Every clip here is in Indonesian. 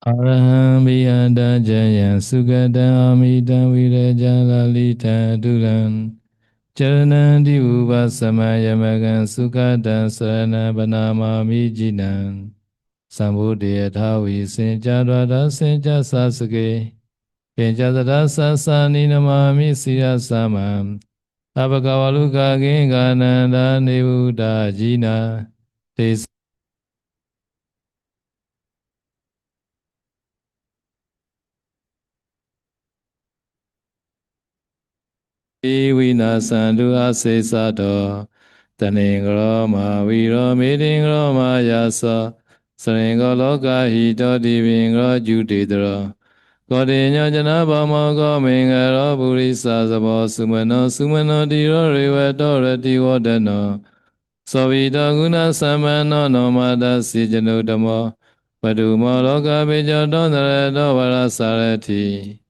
Araham Biyanda Jaya Sugata Amita Viraja Lalita Duran Charanandi Upasamaya Magan Sukata Sarana Banama Mijinan Sambuddhya Thavi Senja Dwada Senja Sasake Kenja Dasa Sani Namami Siya Samam Abhagavaluka Gengananda Nebuddha Jina Te Vina Sandu Ase Sato Taningro Ma Viro Midingro Ma Yasa Saringo Loka Hito Divingro Judidro Kodinyo Janabama Gomingaro Burisa Sabo Sumano Sumano Diro Riveto Retivo Deno Sovita Guna Samano Nomada Sijanu Damo Padumo Loka Bijo Dondare Dovara Sarati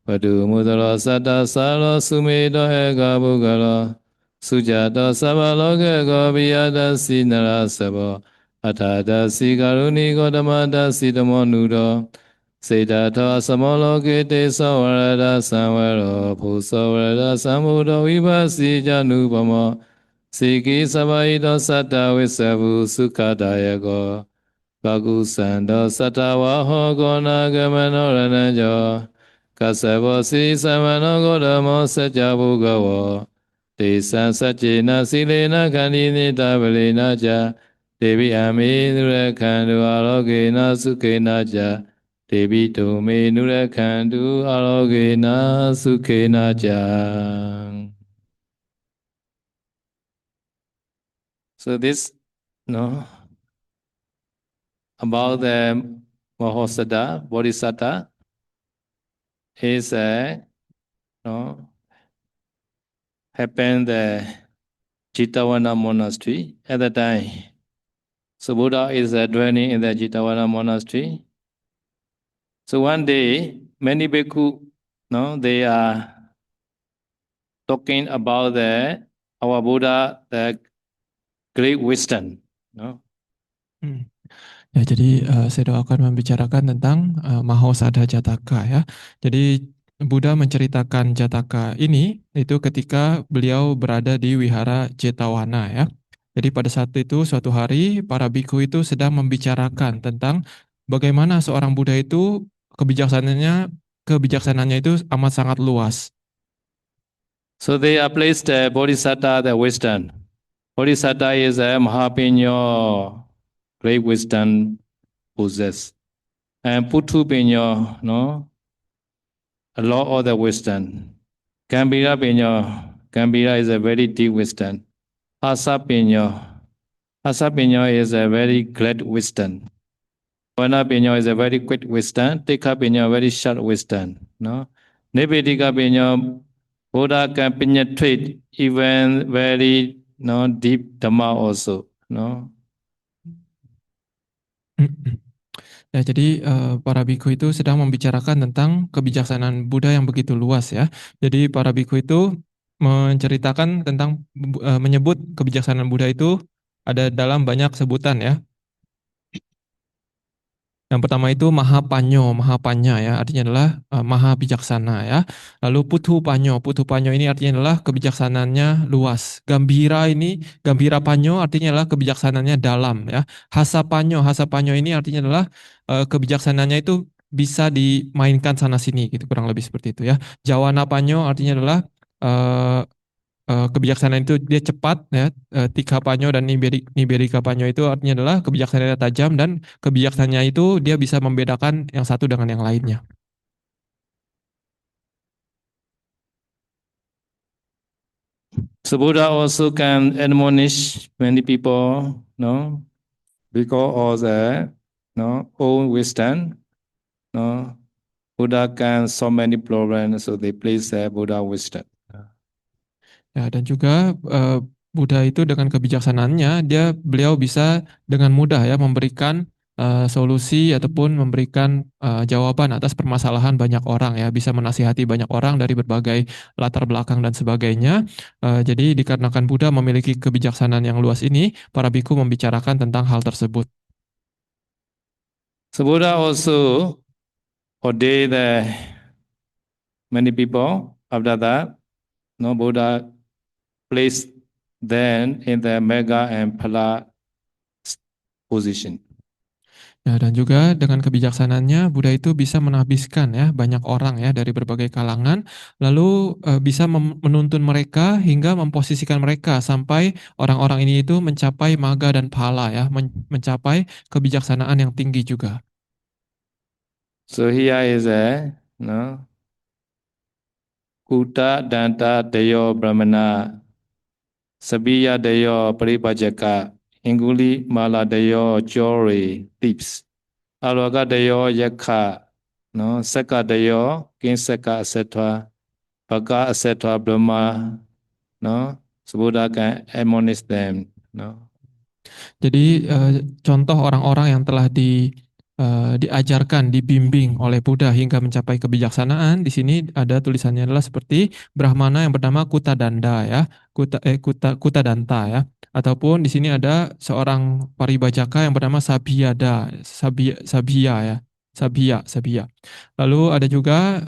Padu Mudra Sata Salo Sumedo Ega Bugalo Sujata Sabaloke Gobiyada Sinara Sabo Atada Sigaruni Godamada Sidamo Nudo Sedata Samoloke Te Sawarada Samwaro Pusawarada Samudo Vivasi Janubamo Siki Sabaito Sata Visavu Sukadayago Bagu Sando Sata Waho Gona Gamano Ranajo Kasavo Si Samano Godamo Sajabu Gawo Te San Sajina Silena Kandini Tabalina Ja Devi Ami Nurakhandu Alogena Sukena Ja Devi Tome Nurakhandu Alogena Sukena Ja. So this, no, about the Mahosada, Bodhisattva is no, happened the Jitavana monastery at the time. So Buddha is dwelling in the Jitavana monastery. So one day, many bhikkhu, no, they are talking about our Buddha, the great wisdom, no. Ya, jadi saya akan membicarakan tentang Mahosada Jataka ya. Jadi Buddha menceritakan Jataka ini itu ketika beliau berada di wihara Jetawana ya. Jadi pada saat itu suatu hari para bhikkhu itu sedang membicarakan tentang bagaimana seorang Buddha itu kebijaksanaannya itu amat sangat luas. So they are placed Bodhisattva, the wisdom. Bodhisattva is a Mahapinyo, great wisdom possess. And Putu Pinyo, no, a lot of the wisdom. Gambira Pinyo, Gambira is a very deep wisdom. Asa Pinyo is a very great wisdom. Vana Pinyo is a very quick wisdom. Tikha Pinyo, very short wisdom. No, Nibbidika Pinyo, Buddha can penetrate even very deep Dhamma also. No. Ya, jadi para biku itu sedang membicarakan tentang kebijaksanaan Buddha yang begitu luas ya. Jadi para biku itu menceritakan tentang menyebut kebijaksanaan Buddha itu ada dalam banyak sebutan ya. Yang pertama itu Maha Panya ya, artinya adalah maha bijaksana ya. Lalu Putu Panyo ini artinya adalah kebijaksanaannya luas. Gambira Panyo artinya adalah kebijaksanaannya dalam ya. Hasa Panyo ini artinya adalah kebijaksanaannya itu bisa dimainkan sana sini gitu, kurang lebih seperti itu ya. Jawana Panyo artinya adalah kebijaksanaan itu dia cepat ya. Tika Panyo dan Niberika Panyo itu artinya adalah kebijaksanaannya tajam dan kebijaksanaannya itu dia bisa membedakan yang satu dengan yang lainnya. So Buddha also can admonish many people, no, because of the own wisdom, no. Buddha can solve many problems, so they place Buddha wisdom. Ya, dan juga Buddha itu dengan kebijaksanaannya beliau bisa dengan mudah ya memberikan solusi ataupun memberikan jawaban atas permasalahan banyak orang ya, bisa menasihati banyak orang dari berbagai latar belakang dan sebagainya. Jadi dikarenakan Buddha memiliki kebijaksanaan yang luas ini, para biku membicarakan tentang hal tersebut. So Buddha also ordained many people. After that, no Buddha placed them in the mega and phala position. Ya, dan juga dengan kebijaksanaannya Buddha itu bisa menahbiskan ya banyak orang ya dari berbagai kalangan, lalu bisa menuntun mereka hingga memposisikan mereka sampai orang-orang ini itu mencapai maga dan phala ya, mencapai kebijaksanaan yang tinggi juga. So here is a no Kuta Danta Deyo Brahmana Sabiya Deyo Paripajaka Inguli Mala Deyo Jori Tips Aloga Deyo Yakha no Seka Deyo Kinseka etc. Baka etc. Brahma no so Buddha can admonish them no. Jadi contoh orang-orang yang telah diajarkan, dibimbing oleh Buddha hingga mencapai kebijaksanaan, di sini ada tulisannya adalah seperti Brahmana yang bernama Kutadanda ya, Kutadanta ya, ataupun di sini ada seorang paribajaka yang bernama Sabhiya ya, Sabhiya. Lalu ada juga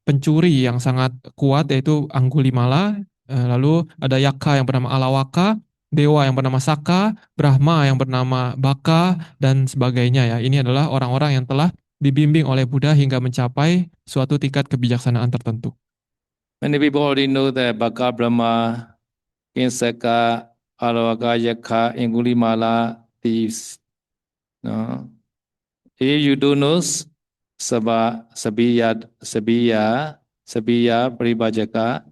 pencuri yang sangat kuat yaitu Anggulimala, lalu ada Yaka yang bernama Alawaka, dewa yang bernama Saka, Brahma yang bernama Baka, dan sebagainya ya. Ini adalah orang-orang yang telah dibimbing oleh Buddha hingga mencapai suatu tingkat kebijaksanaan tertentu. Many people already know that Baka Brahma Kinseka Alavaga Yakha Ingulimala thieves no. If you do know Sabiya Paribhajaka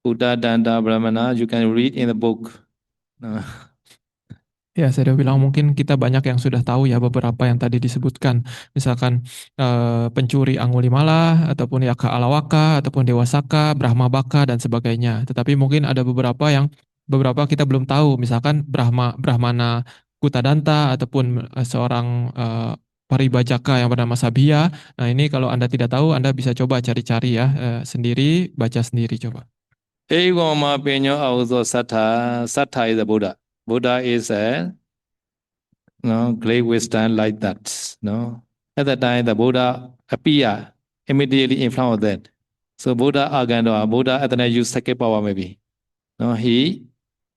Uda Danda Brahmana, you can read in the book. No. Ya, saya udah bilang mungkin kita banyak yang sudah tahu ya beberapa yang tadi disebutkan. Misalkan pencuri Angulimala, ataupun Yaka Alawaka, ataupun Dewa Saka, Brahma Baka, dan sebagainya. Tetapi mungkin ada beberapa kita belum tahu. Misalkan Brahmana Kutadanta, ataupun seorang paribajaka yang bernama Sabhiya. Nah ini kalau Anda tidak tahu, Anda bisa coba cari-cari ya sendiri, baca sendiri coba. Egoma Penyo Auzo Sattha is the Buddha. Buddha is a great wisdom like that. No, at that time the Buddha appear immediately in front of them. So Buddha Agandwa, Buddha at the time use second power maybe. No, he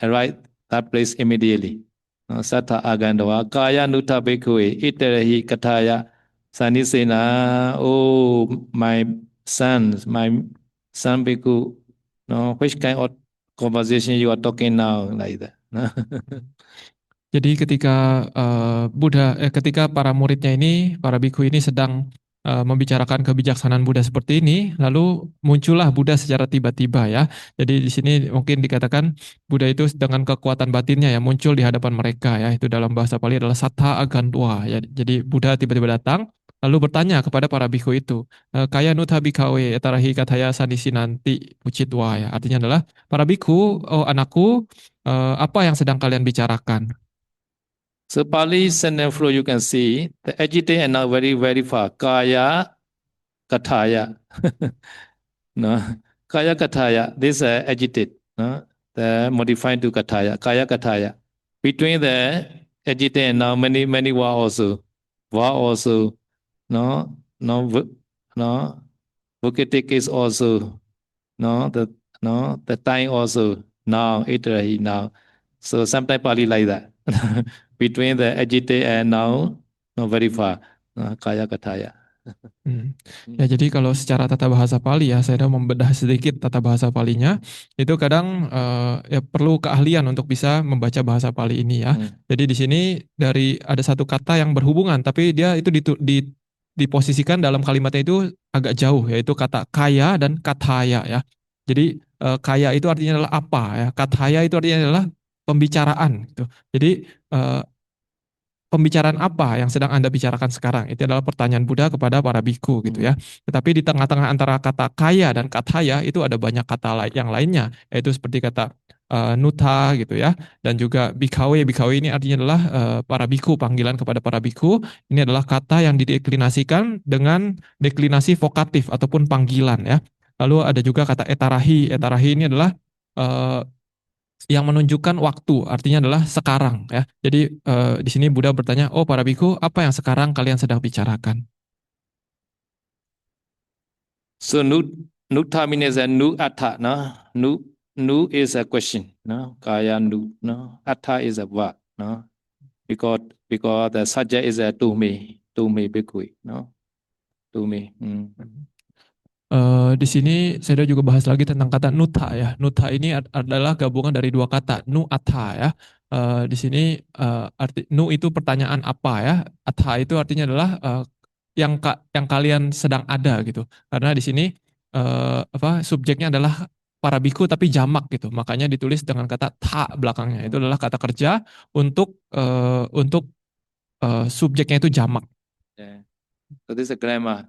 arrived that place immediately. No, Sattha Agandwa Kaya Nuta Bhikkhue Iterahi Kataya Sanisena. Oh, my son Bhikkhu. No, which kind of conversation you are talking now like that? Jadi ketika para muridnya ini, para bikhu ini sedang membicarakan kebijaksanaan Buddha seperti ini, lalu muncullah Buddha secara tiba-tiba ya. Jadi di sini mungkin dikatakan Buddha itu dengan kekuatan batinnya ya muncul di hadapan mereka ya. Itu dalam bahasa Pali adalah Sattha Agantwa ya. Jadi Buddha tiba-tiba datang lalu bertanya kepada para bikhu itu, kaya nuta bikawe etarahi kataya sanisi nanti pucitwa ya. Artinya adalah para bikhu, oh anakku, apa yang sedang kalian bicarakan? So Pali sentence flow you can see the adjective and now very very far. Kaya Kataya. No, Kaya Kataya. This adjective. No, the modified to Kataya. Kaya Kataya. Between the adjective and now many were also. Were also. No, no. Vocative is also. No, the time also. Now, iterahi now. So sometimes Pali like that. Between the adjective and now, no very far. Kaya Kataya. Ya, jadi kalau secara tata bahasa Pali ya, saya udah membedah sedikit tata bahasa Palinya. Itu kadang ya perlu keahlian untuk bisa membaca bahasa Pali ini ya. Jadi di sini ada satu kata yang berhubungan, tapi dia itu diposisikan dalam kalimatnya itu agak jauh, yaitu kata kaya dan kathaya ya. Jadi kaya itu artinya adalah apa ya, kathaya itu artinya adalah pembicaraan gitu. Jadi pembicaraan apa yang sedang Anda bicarakan sekarang? Itu adalah pertanyaan Buddha kepada para biku gitu ya. Tetapi di tengah-tengah antara kata kaya dan kathaya itu ada banyak kata yang lainnya, yaitu seperti kata nuta gitu ya, dan juga bikawe. Bikawe ini artinya adalah para biku, panggilan kepada para biku. Ini adalah kata yang dideklinasikan dengan deklinasi vokatif ataupun panggilan ya. Lalu ada juga kata etarahi. Etarahi ini adalah yang menunjukkan waktu, artinya adalah sekarang ya. Jadi di sini Buddha bertanya, oh para biku, apa yang sekarang kalian sedang bicarakan? So nutta means a nu atta, no? Nu is a question, no? Kaya nu, no? Atta is a verb, no? Because the subject is a to me bhikkhue, no? To me. Di sini saya juga bahas lagi tentang kata nuta ya. Nuta ini adalah gabungan dari dua kata, nu atha ya. Di sini arti nu itu pertanyaan apa ya. Atha itu artinya adalah yang kalian sedang ada gitu. Karena di sini subjeknya adalah para biku tapi jamak gitu. Makanya ditulis dengan kata tha belakangnya. Itu adalah kata kerja untuk subjeknya itu jamak. Yeah. So this is a grammar.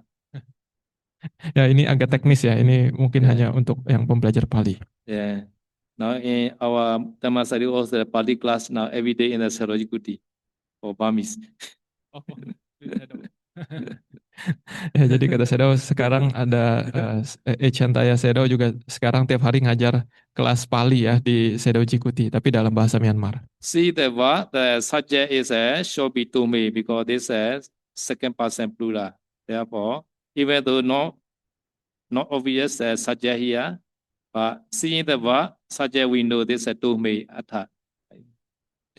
Ya ini agak teknis ya. Ini mungkin Yeah. hanya untuk yang pembelajar Pali. Yeah. Now in our Dhammasari also the Pali class now every day in the Sarojikuti for Burmese. Oh, ya jadi kata Sedo sekarang ada Echantaya Sedo juga sekarang tiap hari ngajar kelas Pali ya di Sedo Jikuti tapi dalam bahasa Myanmar. See the what the subject is a should be to me because this is second person plural. Therefore, even though not obvious subject here, but seeing the what subject we know this is to me atha.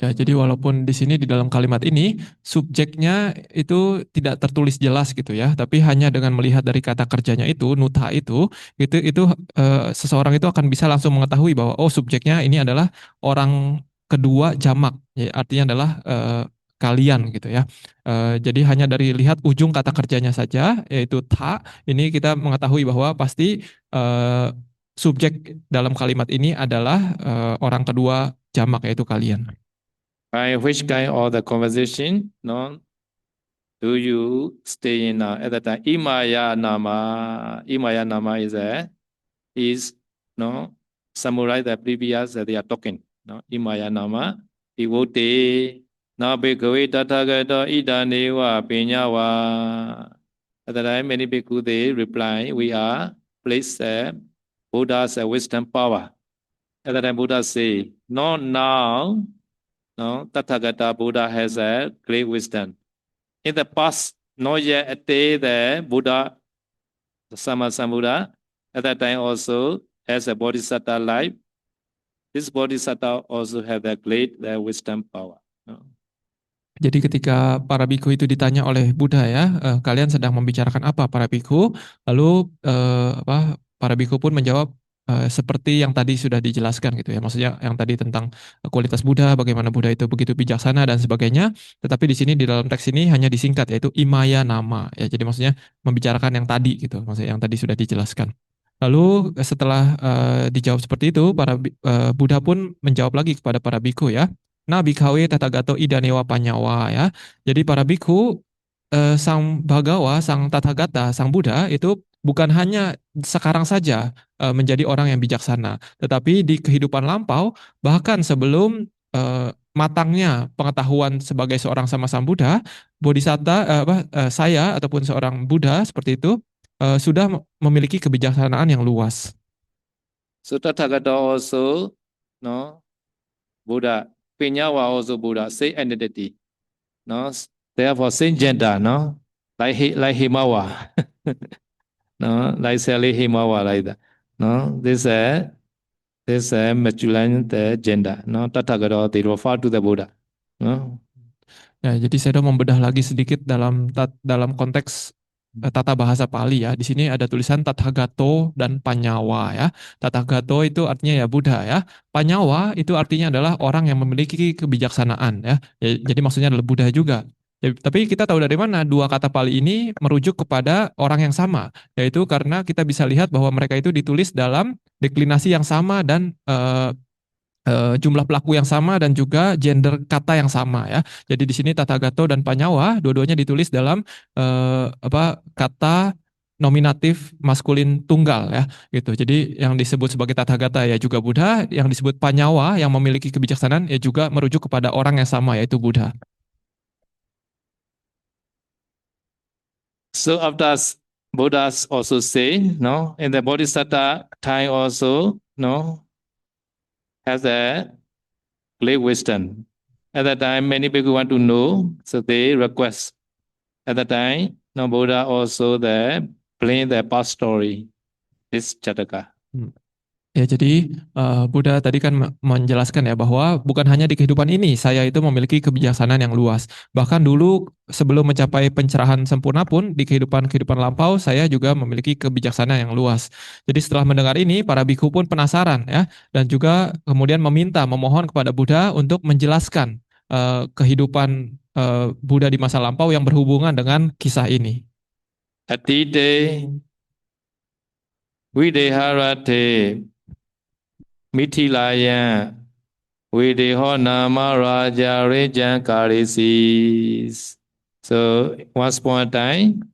Ya, jadi walaupun di sini di dalam kalimat ini subjeknya itu tidak tertulis jelas gitu ya, tapi hanya dengan melihat dari kata kerjanya itu nuta itu seseorang itu akan bisa langsung mengetahui bahwa oh subjeknya ini adalah orang kedua jamak, ya, artinya adalah kalian gitu ya. Jadi hanya dari lihat ujung kata kerjanya saja yaitu ta ini kita mengetahui bahwa pasti subjek dalam kalimat ini adalah orang kedua jamak yaitu kalian. By which kind of the conversation, no? Do you stay in at that time? Imaya nama is no summarize the previous they are talking. No, Imaya nama ivote na bhikkhave tathagata idanewa pinyawa. At that time, many bhikkhu they reply, we are placed Buddha's wisdom power. At that time, Buddha say, not now. No, Tathagata Buddha has a great wisdom. In the past, not yet a day the Buddha, the Sammasambuddha, at that time also has a bodhisattva life. This bodhisattva also have a great wisdom power. No? Jadi ketika para biku itu ditanya oleh Buddha ya, kalian sedang membicarakan apa para biku? Lalu para biku pun menjawab seperti yang tadi sudah dijelaskan gitu ya. Maksudnya yang tadi tentang kualitas Buddha, bagaimana Buddha itu begitu bijaksana dan sebagainya. Tetapi di sini di dalam teks ini hanya disingkat yaitu imaya nama ya. Jadi maksudnya membicarakan yang tadi gitu, maksudnya yang tadi sudah dijelaskan. Lalu setelah dijawab seperti itu, Buddha pun menjawab lagi kepada para biku ya. Nah, bikhawe tatagato idanewa panyawa ya. Jadi para biku, sang Bhagawa, sang Tathagata, sang Buddha itu bukan hanya sekarang saja menjadi orang yang bijaksana, tetapi di kehidupan lampau, bahkan sebelum matangnya pengetahuan sebagai seorang sama sang Buddha, Bodhisatta, saya ataupun seorang Buddha seperti itu sudah memiliki kebijaksanaan yang luas. So Tathagata also, no, Buddha, Pinyawa also Buddha, same identity. No, therefore same gender, no, like Himawa. No, like Sally Himawa like that. No, this masculine gender. No, Tathagata they refer to the Buddha. No. Ya, jadi saya membedah lagi sedikit dalam konteks tata bahasa Pali ya. Di sini ada tulisan Tathagato dan Panyawa ya. Tathagato itu artinya ya Buddha ya. Panyawa itu artinya adalah orang yang memiliki kebijaksanaan ya. Jadi maksudnya adalah Buddha juga. Ya, tapi kita tahu dari mana dua kata Pali ini merujuk kepada orang yang sama, yaitu karena kita bisa lihat bahwa mereka itu ditulis dalam deklinasi yang sama dan jumlah pelaku yang sama dan juga gender kata yang sama ya. Jadi di sini Tathagato dan Panyawa dua-duanya ditulis dalam kata nominatif maskulin tunggal ya gitu. Jadi yang disebut sebagai Tathagata ya juga Buddha, yang disebut Panyawa yang memiliki kebijaksanaan ya juga merujuk kepada orang yang sama yaitu Buddha. So after Buddha also say, no, in the Bodhisattva time also, no, has a great wisdom. At that time, many people want to know, so they request. At that time, no Buddha also the explain the past story. This Jataka. Ya, jadi Buddha tadi kan menjelaskan ya bahwa bukan hanya di kehidupan ini saya itu memiliki kebijaksanaan yang luas. Bahkan dulu sebelum mencapai pencerahan sempurna pun di kehidupan lampau saya juga memiliki kebijaksanaan yang luas. Jadi setelah mendengar ini para bikhu pun penasaran ya dan juga kemudian memohon kepada Buddha untuk menjelaskan kehidupan Buddha di masa lampau yang berhubungan dengan kisah ini. Atite Videharate Mithilaya Videho Nama Raja Rejan Karisis. So once upon a time,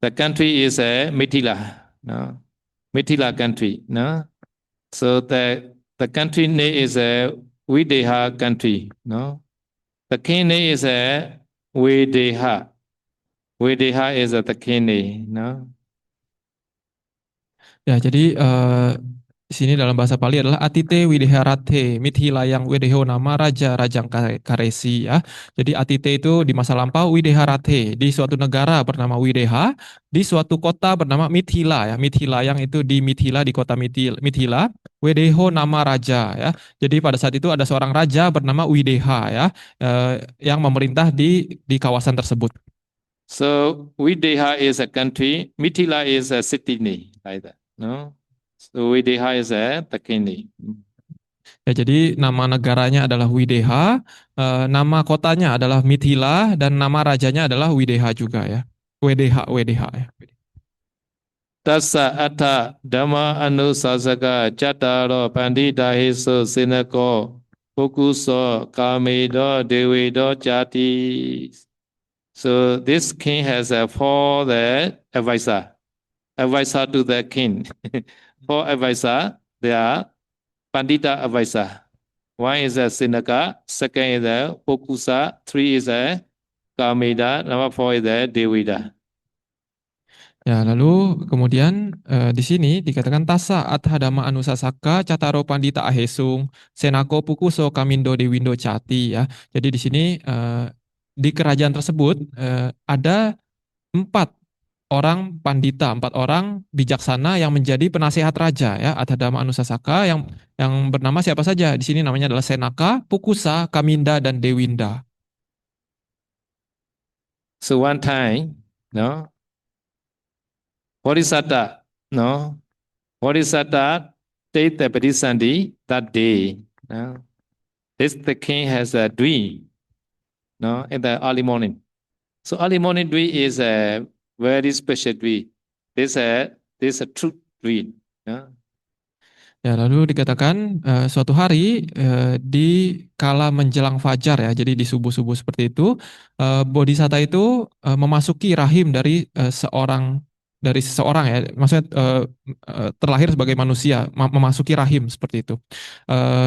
the country is a Mithila, no? Mithila country, no? So the country name is a Videha country, no? The king name is a Videha. Videha is the king name, no? Ya, jadi di sini dalam bahasa Pali adalah Atite Wideharate, Mithilayang Wideho nama Raja Rajang Karesi ya. Jadi Atite itu di masa lampau Wideharate di suatu negara bernama Wideha, di suatu kota bernama Mithila ya. Mithilayang itu di Mithila di kota Mithila, Wideho nama raja ya. Jadi pada saat itu ada seorang raja bernama Wideha ya yang memerintah di kawasan tersebut. So Videha is a country, Mithila is a city name, like that, no? So Videha is the king name. Ya, jadi nama negaranya adalah Wideha, nama kotanya adalah Mithila, dan nama rajanya adalah Wideha juga ya. WDH ya. Tassa Atta Dhamma Anusasaka Chattaro Pandita Hiso Sinako Fokuso Kamedo Devedo Jati. So this king has four the advisor to the king. Four advisor, they are Pandita advisor. One is a Sinaka, second is a Fokusa, three is a Kameda, number four is a Devida. Ya, lalu kemudian di sini dikatakan Tassa Athadama Anusasaka Cataro Pandita Ahesung Senako Pukuso Kamindo Dewindo Cati ya. Jadi di sini di kerajaan tersebut ada 4 orang pandita, 4 orang bijaksana yang menjadi penasehat raja ya, Athadama Anusasaka yang bernama siapa saja? Di sini namanya adalah Senaka, Pukusa, Kaminda dan Dewinda. So one time, no, Bodhisatta, no, Bodhisatta take the Bodhisandi that day. No, this the king has a dream, no, in the early morning. So early morning dream is a very special dream. This a truth dream. No? Ya, lalu dikatakan suatu hari di kala menjelang fajar ya, jadi di subuh-subuh seperti itu, Bodhisatta itu memasuki rahim dari seseorang ya, maksudnya terlahir sebagai manusia, memasuki rahim seperti itu.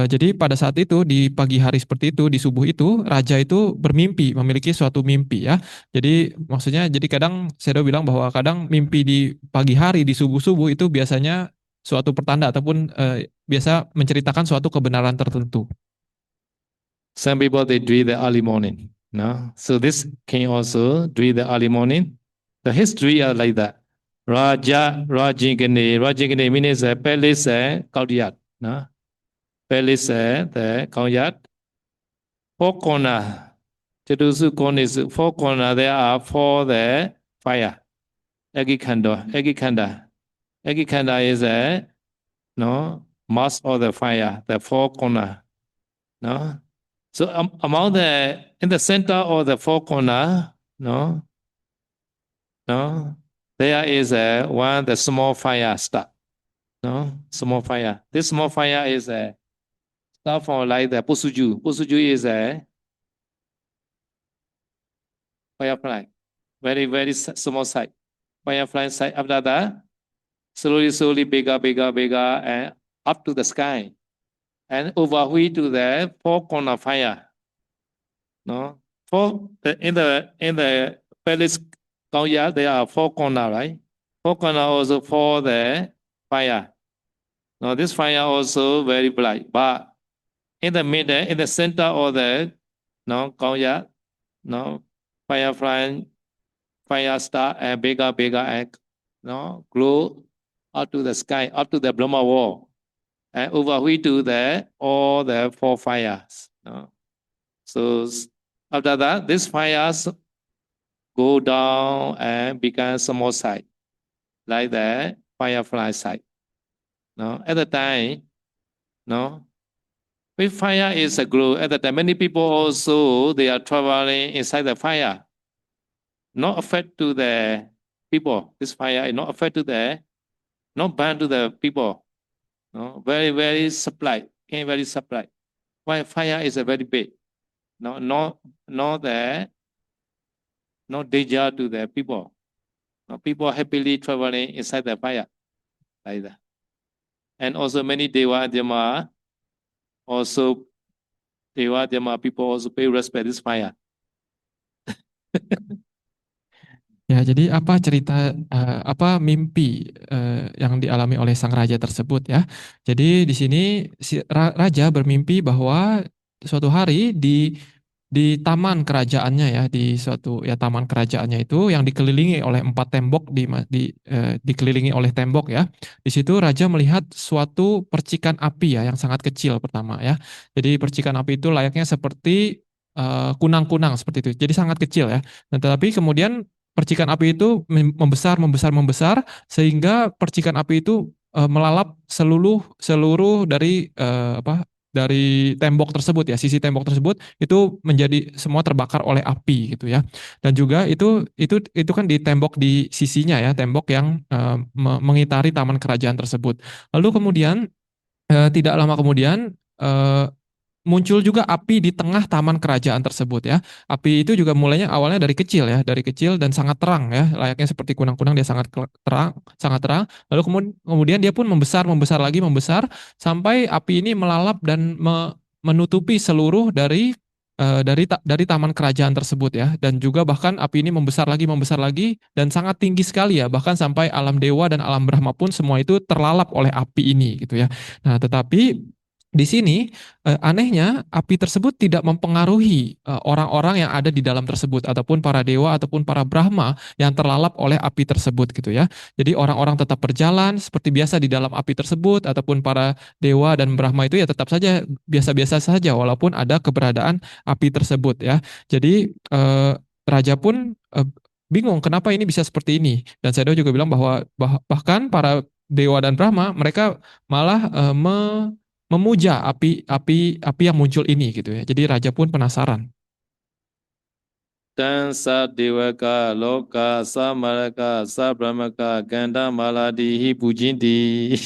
Jadi pada saat itu di pagi hari seperti itu, di subuh itu, raja itu bermimpi, memiliki suatu mimpi ya. Jadi maksudnya, jadi kadang Sedo bilang bahwa kadang mimpi di pagi hari, di subuh-subuh itu biasanya suatu pertanda ataupun biasa menceritakan suatu kebenaran tertentu. Some people they dream the early morning. No, so this king also dream the early morning. The history are like that. Raja Rajingane means a palace Kaudiyat. No, palace the Kaudiyat. Four corner. Chatusu corner is four corner. There are four the fire. Egikanda. Egikanda is a mass of the fire, the four corner. No? So among in the center of the four corner, there is the small fire start. Small fire. This small fire is start from like the Pusuju. Pusuju is a firefly. Very, very small size. Firefly size. After that, slowly bigger, and up to the sky, and overwhelm to the four corner fire. In the palace courtyard, there are four corner, right? Four corner also for the fire. Now this fire also very bright, but in the middle, in the center of the courtyard, firefly, fire start and bigger, and no, glow up to the sky, up to the Brahma wall, and overwhelm to the all the four fires. No? So after that, these fires go down and become small size, like the firefly size. No, at the time, no, with fire is a glow. At the time, many people also they are traveling inside the fire, not affect to the people. This fire is not affect to the, not burn to the people. No, very supply, can very supply. Why fire is a very big, no, not the, not danger to the people. No, people happily traveling inside the fire, like that. And also many Deva Dhamma, also Deva Dhamma people also pay respect this fire. Ya, jadi apa cerita apa mimpi yang dialami oleh sang raja tersebut ya. Jadi di sini si raja bermimpi bahwa suatu hari di taman kerajaannya ya, di suatu ya taman kerajaannya itu yang dikelilingi oleh 4 tembok dikelilingi oleh tembok ya. Di situ raja melihat suatu percikan api ya yang sangat kecil pertama ya. Jadi percikan api itu layaknya seperti kunang-kunang seperti itu. Jadi sangat kecil ya. Nah, tetapi kemudian percikan api itu membesar sehingga percikan api itu melalap seluruh dari dari tembok tersebut ya, sisi tembok tersebut itu menjadi semua terbakar oleh api gitu ya. Dan juga itu kan di tembok di sisinya ya, tembok yang mengitari taman kerajaan tersebut. Lalu kemudian tidak lama kemudian muncul juga api di tengah taman kerajaan tersebut ya. Api itu juga mulainya awalnya dari kecil ya, dari kecil dan sangat terang ya, layaknya seperti kunang-kunang dia terang, sangat terang. Lalu kemudian dia pun membesar sampai api ini melalap dan menutupi seluruh dari taman kerajaan tersebut ya, dan juga bahkan api ini membesar lagi dan sangat tinggi sekali ya, bahkan sampai alam dewa dan alam Brahma pun semua itu terlalap oleh api ini gitu ya. Nah, tetapi di sini anehnya api tersebut tidak mempengaruhi orang-orang yang ada di dalam tersebut ataupun para dewa ataupun para Brahma yang terlalap oleh api tersebut gitu ya. Jadi orang-orang tetap berjalan seperti biasa di dalam api tersebut ataupun para dewa dan Brahma itu ya tetap saja biasa-biasa saja walaupun ada keberadaan api tersebut ya. Jadi raja pun bingung kenapa ini bisa seperti ini. Dan Sedo juga bilang bahwa bahkan para dewa dan Brahma mereka malah memuja api yang muncul ini gitu ya. Jadi raja pun penasaran. Dan sa devaka loka sa maraka sa brahmaka ganda maladi pujinti.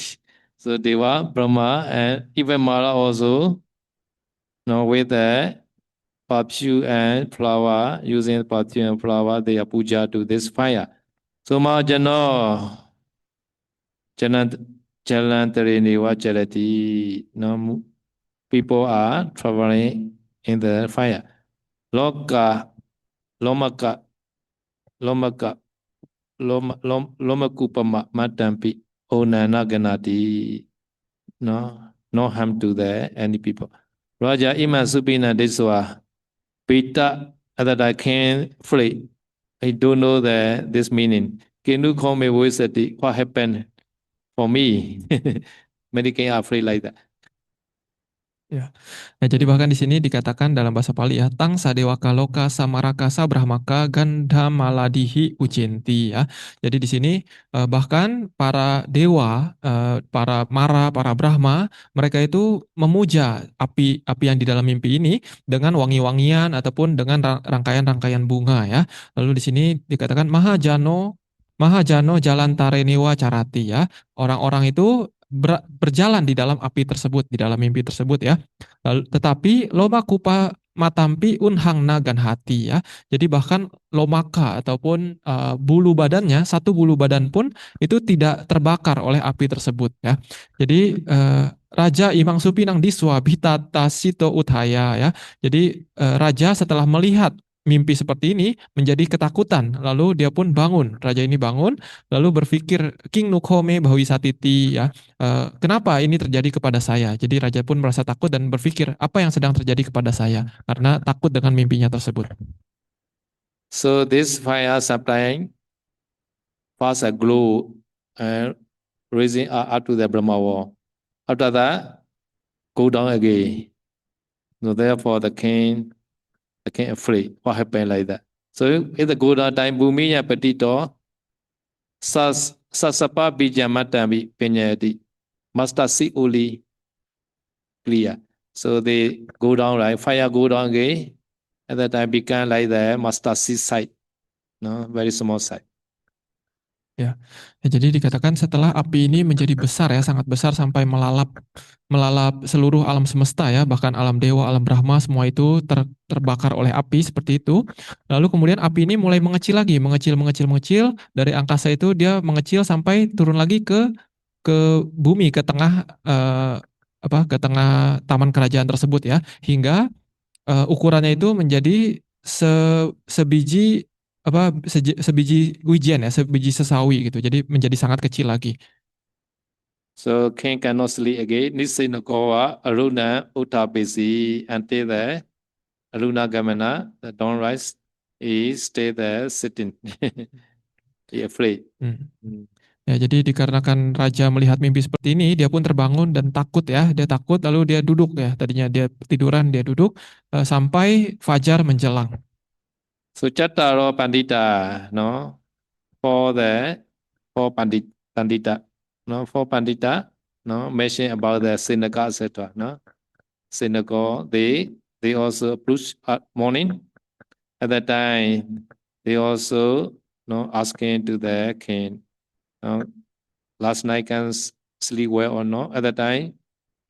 So Deva, Brahma, and even Mala also, no, with the perfume and flower, using perfume and flower, they are puja to this fire. So Mahajano, Jalantari Vacharati, no, people are traveling in the fire. Loka, Lomaka, Lomaka, Lomakupama Matampi, Onana Ganati, no harm to the any people. Raja Ima Supina Deswa, Pita, that I can flee. I don't know this meaning. Can you call me with what happened for me? Many can are afraid like that. Ya. Nah, jadi bahkan di sini dikatakan dalam bahasa Pali ya, tang sadewaka loka samarakasa brahmaka gandhamaladihi ucinti ya. Jadi di sini bahkan para dewa, para mara, para brahma, mereka itu memuja api yang di dalam mimpi ini dengan wangi-wangian ataupun dengan rangkaian-rangkaian bunga ya. Lalu di sini dikatakan Mahajano jalan tareniwa carati ya. Orang-orang itu berjalan di dalam api tersebut, di dalam mimpi tersebut ya. Lalu, tetapi loma kupa matampi unhang nagan hati ya. Jadi bahkan lomaka ataupun bulu badannya, satu bulu badan pun itu tidak terbakar oleh api tersebut ya. Jadi Raja Imang Supinang Diswa Bhitata Sito Uthaya ya. Jadi raja setelah melihat mimpi seperti ini menjadi ketakutan. Lalu dia pun bangun. Raja ini bangun lalu berpikir King Nukhome Bhawisatiti ya. Kenapa ini terjadi kepada saya? Jadi raja pun merasa takut dan berpikir apa yang sedang terjadi kepada saya karena takut dengan mimpinya tersebut. So this fire supplying pass a globe and raising up to the Brahma wall. After that, go down again. So therefore, the king afraid. What happened like that? So if the go down time, Bhumiya Patito, Sasapa Bijamatami Penyati, Master see only clear. So they go down, right? Fire go down again. At that time become like the master see sight. No, very small sight. Ya. Ya, jadi dikatakan setelah api ini menjadi besar ya, sangat besar sampai melalap seluruh alam semesta ya, bahkan alam dewa, alam Brahma semua itu terbakar oleh api seperti itu. Lalu kemudian api ini mulai mengecil lagi, mengecil dari angkasa itu dia mengecil sampai turun lagi ke bumi, ke tengah ke tengah taman kerajaan tersebut ya, hingga ukurannya itu menjadi sebiji sebiji wijen ya, sebiji sesawi gitu. Jadi menjadi sangat kecil lagi. So king cannot sleep again. Nisinakowa Aruna Uttabesi until the Aruna Gamana, the dawn rise, he stay there sitting. He afraid. Ya, jadi dikarenakan raja melihat mimpi seperti ini, dia pun terbangun dan takut ya. Dia takut lalu dia duduk ya. Tadinya dia tiduran, dia duduk sampai fajar menjelang. So Chattaro Pandita, no, for Pandita, no, for Pandita, no, mention about the synagogue, etc. No, synagogue, they also approach at morning. At that time, they also no asking to the king, no, last night can sleep well or not. At that time,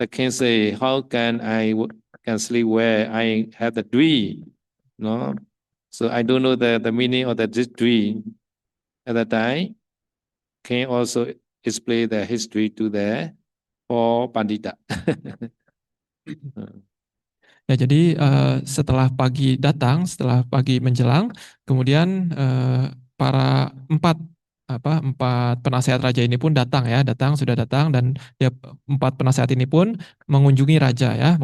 the king say, how can I can sleep well? I have the dream, no. So I don't know the meaning of this dream. At that time, king also explain the history to the four Pandita. Ya, jadi setelah pagi datang, setelah pagi menjelang, kemudian para empat penasehat raja ini pun datang ya, sudah datang dan ya, empat penasehat ini pun mengunjungi raja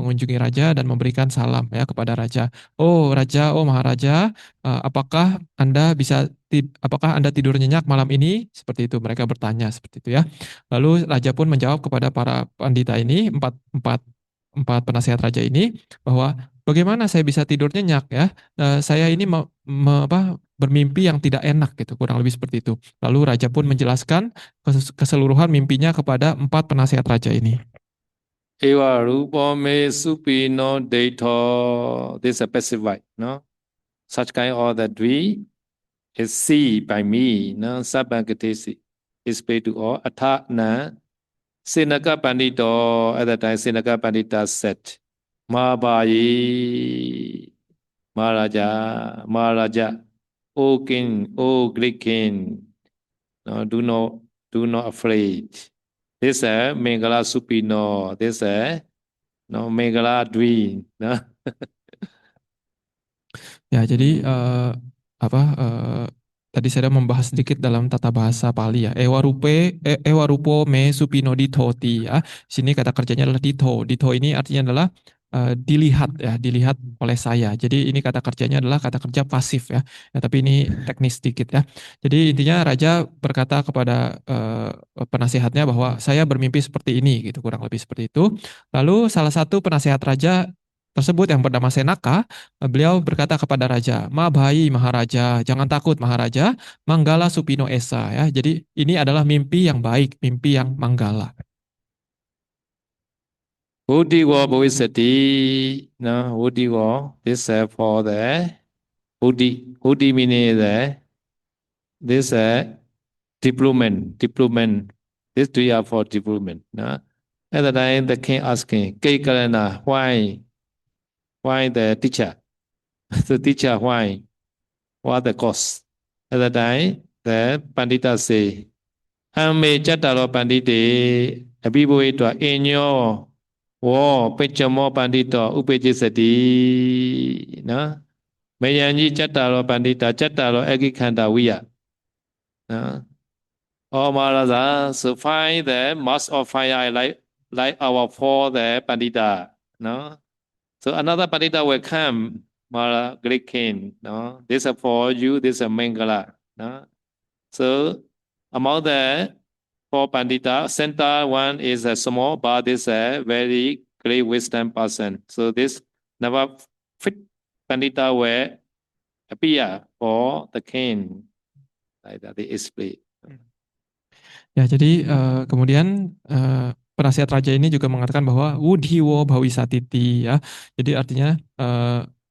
dan memberikan salam ya kepada raja. Oh raja, oh maharaja, apakah Anda tidur nyenyak malam ini? Seperti itu mereka bertanya seperti itu ya. Lalu raja pun menjawab kepada para pandita ini, empat penasehat raja ini, bahwa bagaimana saya bisa tidur nyenyak ya? Saya ini bermimpi yang tidak enak gitu, kurang lebih seperti itu. Lalu raja pun menjelaskan keseluruhan mimpinya kepada empat penasehat raja ini. Ewa rupa me supino deito. This is a passive vibe, no? Such kind of the dream is seen by me, no? Sabbankatesi is paid to all. Atha na Sinaka Pandito. At that time, Sinaka Pandita said, Mahabayi, Maharaja, O king, O great king, no, do not afraid. This is Mengala Supino. This is no Mengala Dwi. No? Ya, jadi tadi saya membahas sedikit dalam tata bahasa Pali ya. Ewa rupo me supino ditoti ya. Sini kata kerjanya adalah dito. Dito ini artinya adalah dilihat ya, dilihat oleh saya. Jadi ini kata kerjanya adalah kata kerja pasif ya. Tapi ini teknis sedikit ya. Jadi intinya raja berkata kepada penasehatnya bahwa saya bermimpi seperti ini gitu, kurang lebih seperti itu. Lalu salah satu penasehat raja tersebut yang bernama Senaka, beliau berkata kepada raja, Mabhai Maharaja, jangan takut Maharaja, Manggala Supino Esa ya. Jadi ini adalah mimpi yang baik, mimpi yang manggala. Buddhi war Bhavisati, no, Buddhi war, this is for the Buddhi. Buddhi meaning this deployment. This three are for deployment. No? At the time, the king asking, Keikarana, why the teacher? The teacher, why? What the cause? At the time, the Pandita say, Ame Chattaro Pandite, Abhibuetwa, Inyo, Wo, Pechamo Pandito, Upejisati, no? Mayanji Chattaro Pandita, Chattaro Agikanda Viya. No? Oh Maharaja, so find the mass of fire like our four the Pandita. No? So another Pandita will come, Mara great king. No? This is for you, this is Mangala. No? So among the four Pandita, center one is a small, but this a very great wisdom person. So this number fifth Pandita will appear for the king. Like that, they explain. Ya, jadi kemudian penasihat raja ini juga mengatakan bahwa Wudhiwo Bhawisatiti ya. Jadi artinya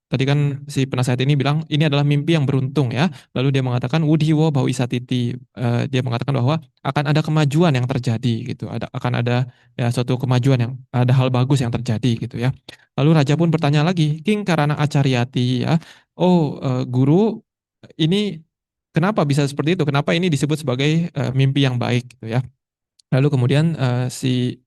tadi kan si penasihat ini bilang ini adalah mimpi yang beruntung ya. Lalu dia mengatakan Wudhiwo Bhawisatiti. Dia mengatakan bahwa akan ada kemajuan yang terjadi gitu. Akan ada ya suatu kemajuan yang ada hal bagus yang terjadi gitu ya. Lalu raja pun bertanya lagi, King Karana Acaryati ya. Oh, guru ini kenapa bisa seperti itu? Kenapa ini disebut sebagai mimpi yang baik gitu ya? Lalu kemudian si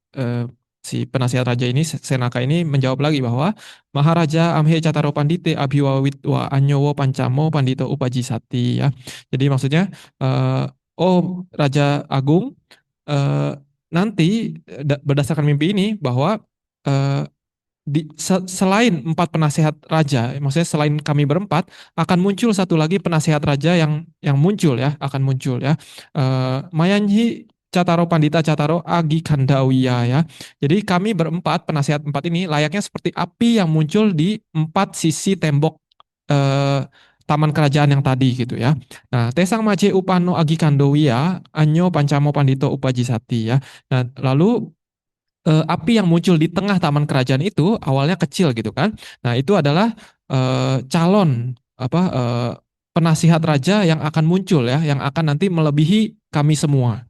penasihat raja ini Senaka ini menjawab lagi bahwa Maharaja Amhe Cataro Pandite Abhiwawitwa Anyowo Pancamo Pandito Upajisati ya. Jadi maksudnya oh Raja Agung nanti berdasarkan mimpi ini bahwa eh, selain 4 penasehat raja, maksudnya selain kami berempat, akan muncul satu lagi penasehat raja yang muncul ya, akan muncul ya. Mayanhi Cataro Pandita Cataro Agi Kandawiya ya. Jadi kami berempat, penasehat 4 ini layaknya seperti api yang muncul di 4 sisi tembok taman kerajaan yang tadi gitu ya. Nah, Tesang Mace Upano Agi Kandawiya, Anyo Pancamo Pandito Upajisati ya. Nah, lalu api yang muncul di tengah taman kerajaan itu awalnya kecil gitu kan. Nah, itu adalah calon penasihat raja yang akan muncul ya, yang akan nanti melebihi kami semua.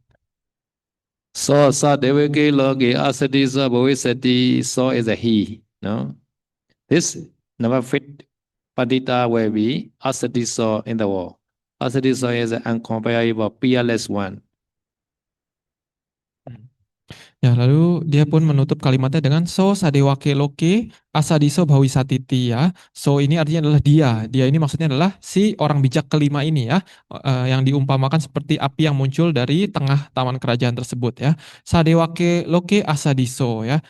So Devaki Logi Asadisa Bhavisati, so is a he. No? This number fifth Pandita will be Asadiso in the world. Asadiso is an incomparable, peerless one. Ya, lalu dia pun menutup kalimatnya dengan so sadewake loke asadiso bhawisatiti ya. So ini artinya adalah dia. Dia ini maksudnya adalah si orang bijak kelima ini ya, yang diumpamakan seperti api yang muncul dari tengah taman kerajaan tersebut ya. Sadewake loke asadiso ya.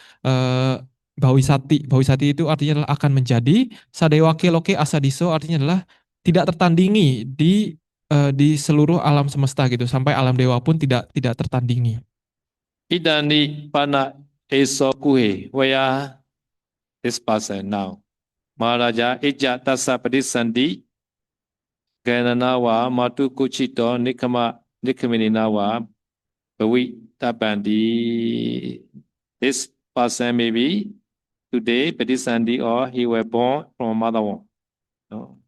Bhawisati, bhawisati itu artinya adalah akan menjadi. Sadewake loke asadiso artinya adalah tidak tertandingi di seluruh alam semesta gitu. Sampai alam dewa pun tidak tertandingi. Idani Pana Esokuhe, where this person now. Maharaja Ija Tassa Padisandi Gananawa Matu Kuchito Nikamininawa Bawi Tabandi. This person may be today Padisandi or he was born from mother womb. No.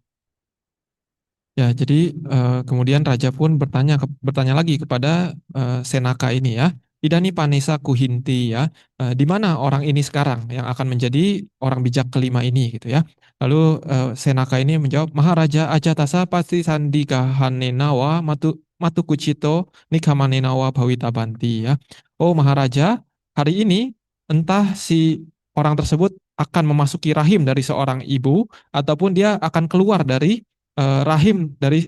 Ya, jadi kemudian raja pun bertanya lagi kepada Senaka ini ya. Idani Panesa Kuhinti ya. Di mana orang ini sekarang yang akan menjadi orang bijak kelima ini gitu ya. Lalu Senaka ini menjawab, Maharaja Ajatasa pasti sandika hanenawa matu kucito nikamanenawa bawita banti ya. Oh Maharaja, hari ini entah si orang tersebut akan memasuki rahim dari seorang ibu ataupun dia akan keluar dari rahim dari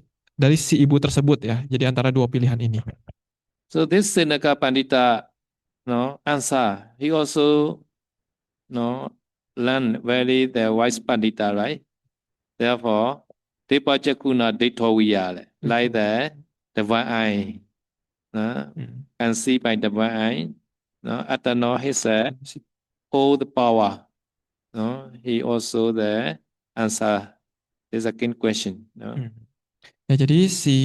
si ibu tersebut ya. Jadi antara dua pilihan ini. So this Senaka Pandita, answer. He also, learn very the wise Pandita, right? Therefore, Depa Chakuna Detowiya, like the divine eye, can see by divine eye. Atano his all the power. He also the answer the second question. Ya, jadi si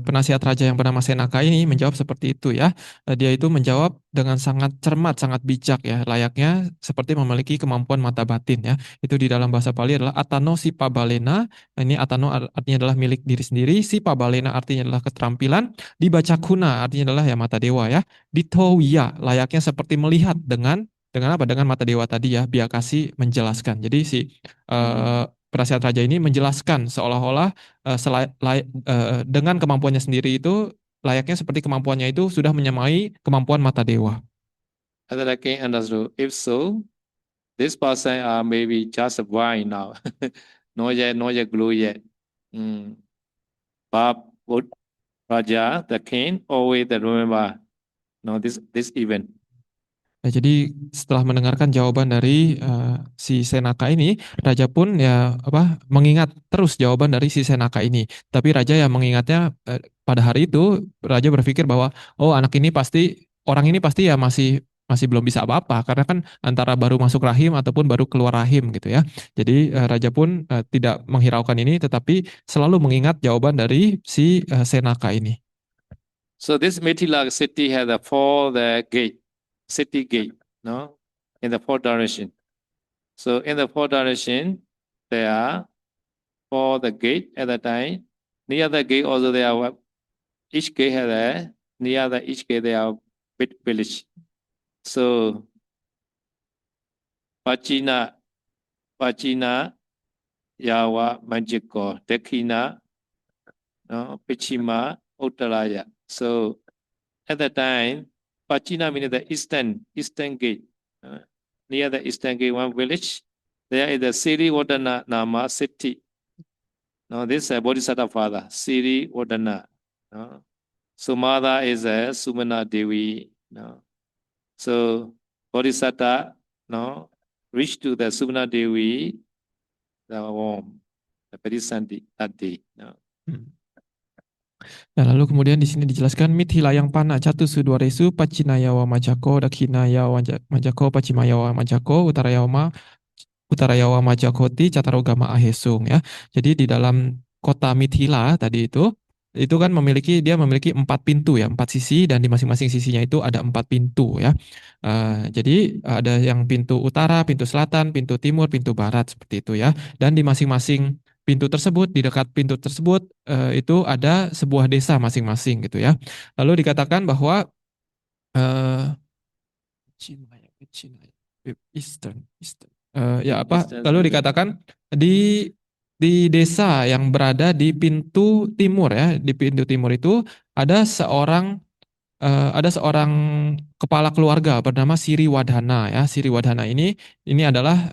penasihat raja yang bernama Senaka ini menjawab seperti itu ya. Dia itu menjawab dengan sangat cermat, sangat bijak ya, layaknya seperti memiliki kemampuan mata batin ya. Itu di dalam bahasa Pali adalah Atano Sipabalena. Ini Atano artinya adalah milik diri sendiri, Sipabalena artinya adalah keterampilan, dibaca kuna artinya adalah ya mata dewa ya. Ditowiya layaknya seperti melihat dengan apa? Dengan mata dewa tadi ya. Biakasi menjelaskan. Jadi si penasihat raja ini menjelaskan seolah-olah dengan kemampuannya sendiri itu layaknya seperti kemampuannya itu sudah menyamai kemampuan mata dewa. As I can understand, if so, this person maybe just blind now, not yet glue yet. But Raja, the king, always remember, this event. Ya, jadi setelah mendengarkan jawaban dari si Senaka ini, raja pun ya mengingat terus jawaban dari si Senaka ini. Tapi raja yang mengingatnya pada hari itu raja berpikir bahwa oh orang ini pasti ya masih masih belum bisa apa-apa karena kan antara baru masuk rahim ataupun baru keluar rahim gitu ya. Jadi raja pun tidak menghiraukan ini tetapi selalu mengingat jawaban dari si Senaka ini. So this Mithila city has a city gate, no, in the four direction. So in the four direction, there are four the gate at the time. Near the gate also there are each gate has a near the each gate there are big village. So Pachina, Yawa, Manjiko, Dekina, no, Pichima, Uttaraya. So at the time, Pachina means the eastern gate. Near the eastern gate, one village, there is the Siri Wadana Nama city. No, this is a Bodhisattva father, Siri Wadana. No? So mother is a Sumana Devi. No? So Bodhisattva, no, reached to the Sumana Devi, the womb, the Padisanti that day. No? Nah, lalu kemudian di sini dijelaskan mithila yang pana catusu dwaresu pacinaya wa majako dakinaya wa majako pacimaya wa majako utara yawa majakoti catarogama ahesung ya. Jadi di dalam kota Mithila tadi itu kan dia memiliki 4 pintu ya, 4 sisi dan di masing-masing sisinya itu ada 4 pintu ya. Jadi ada yang pintu utara, pintu selatan, pintu timur, pintu barat seperti itu ya. Dan di masing-masing pintu tersebut, di dekat pintu tersebut itu ada sebuah desa masing-masing gitu ya. Lalu dikatakan bahwa Eastern. Lalu dikatakan di desa yang berada di pintu timur ya, di pintu timur itu ada seorang kepala keluarga bernama Siri Wadhana ya. Siri Wadhana ini adalah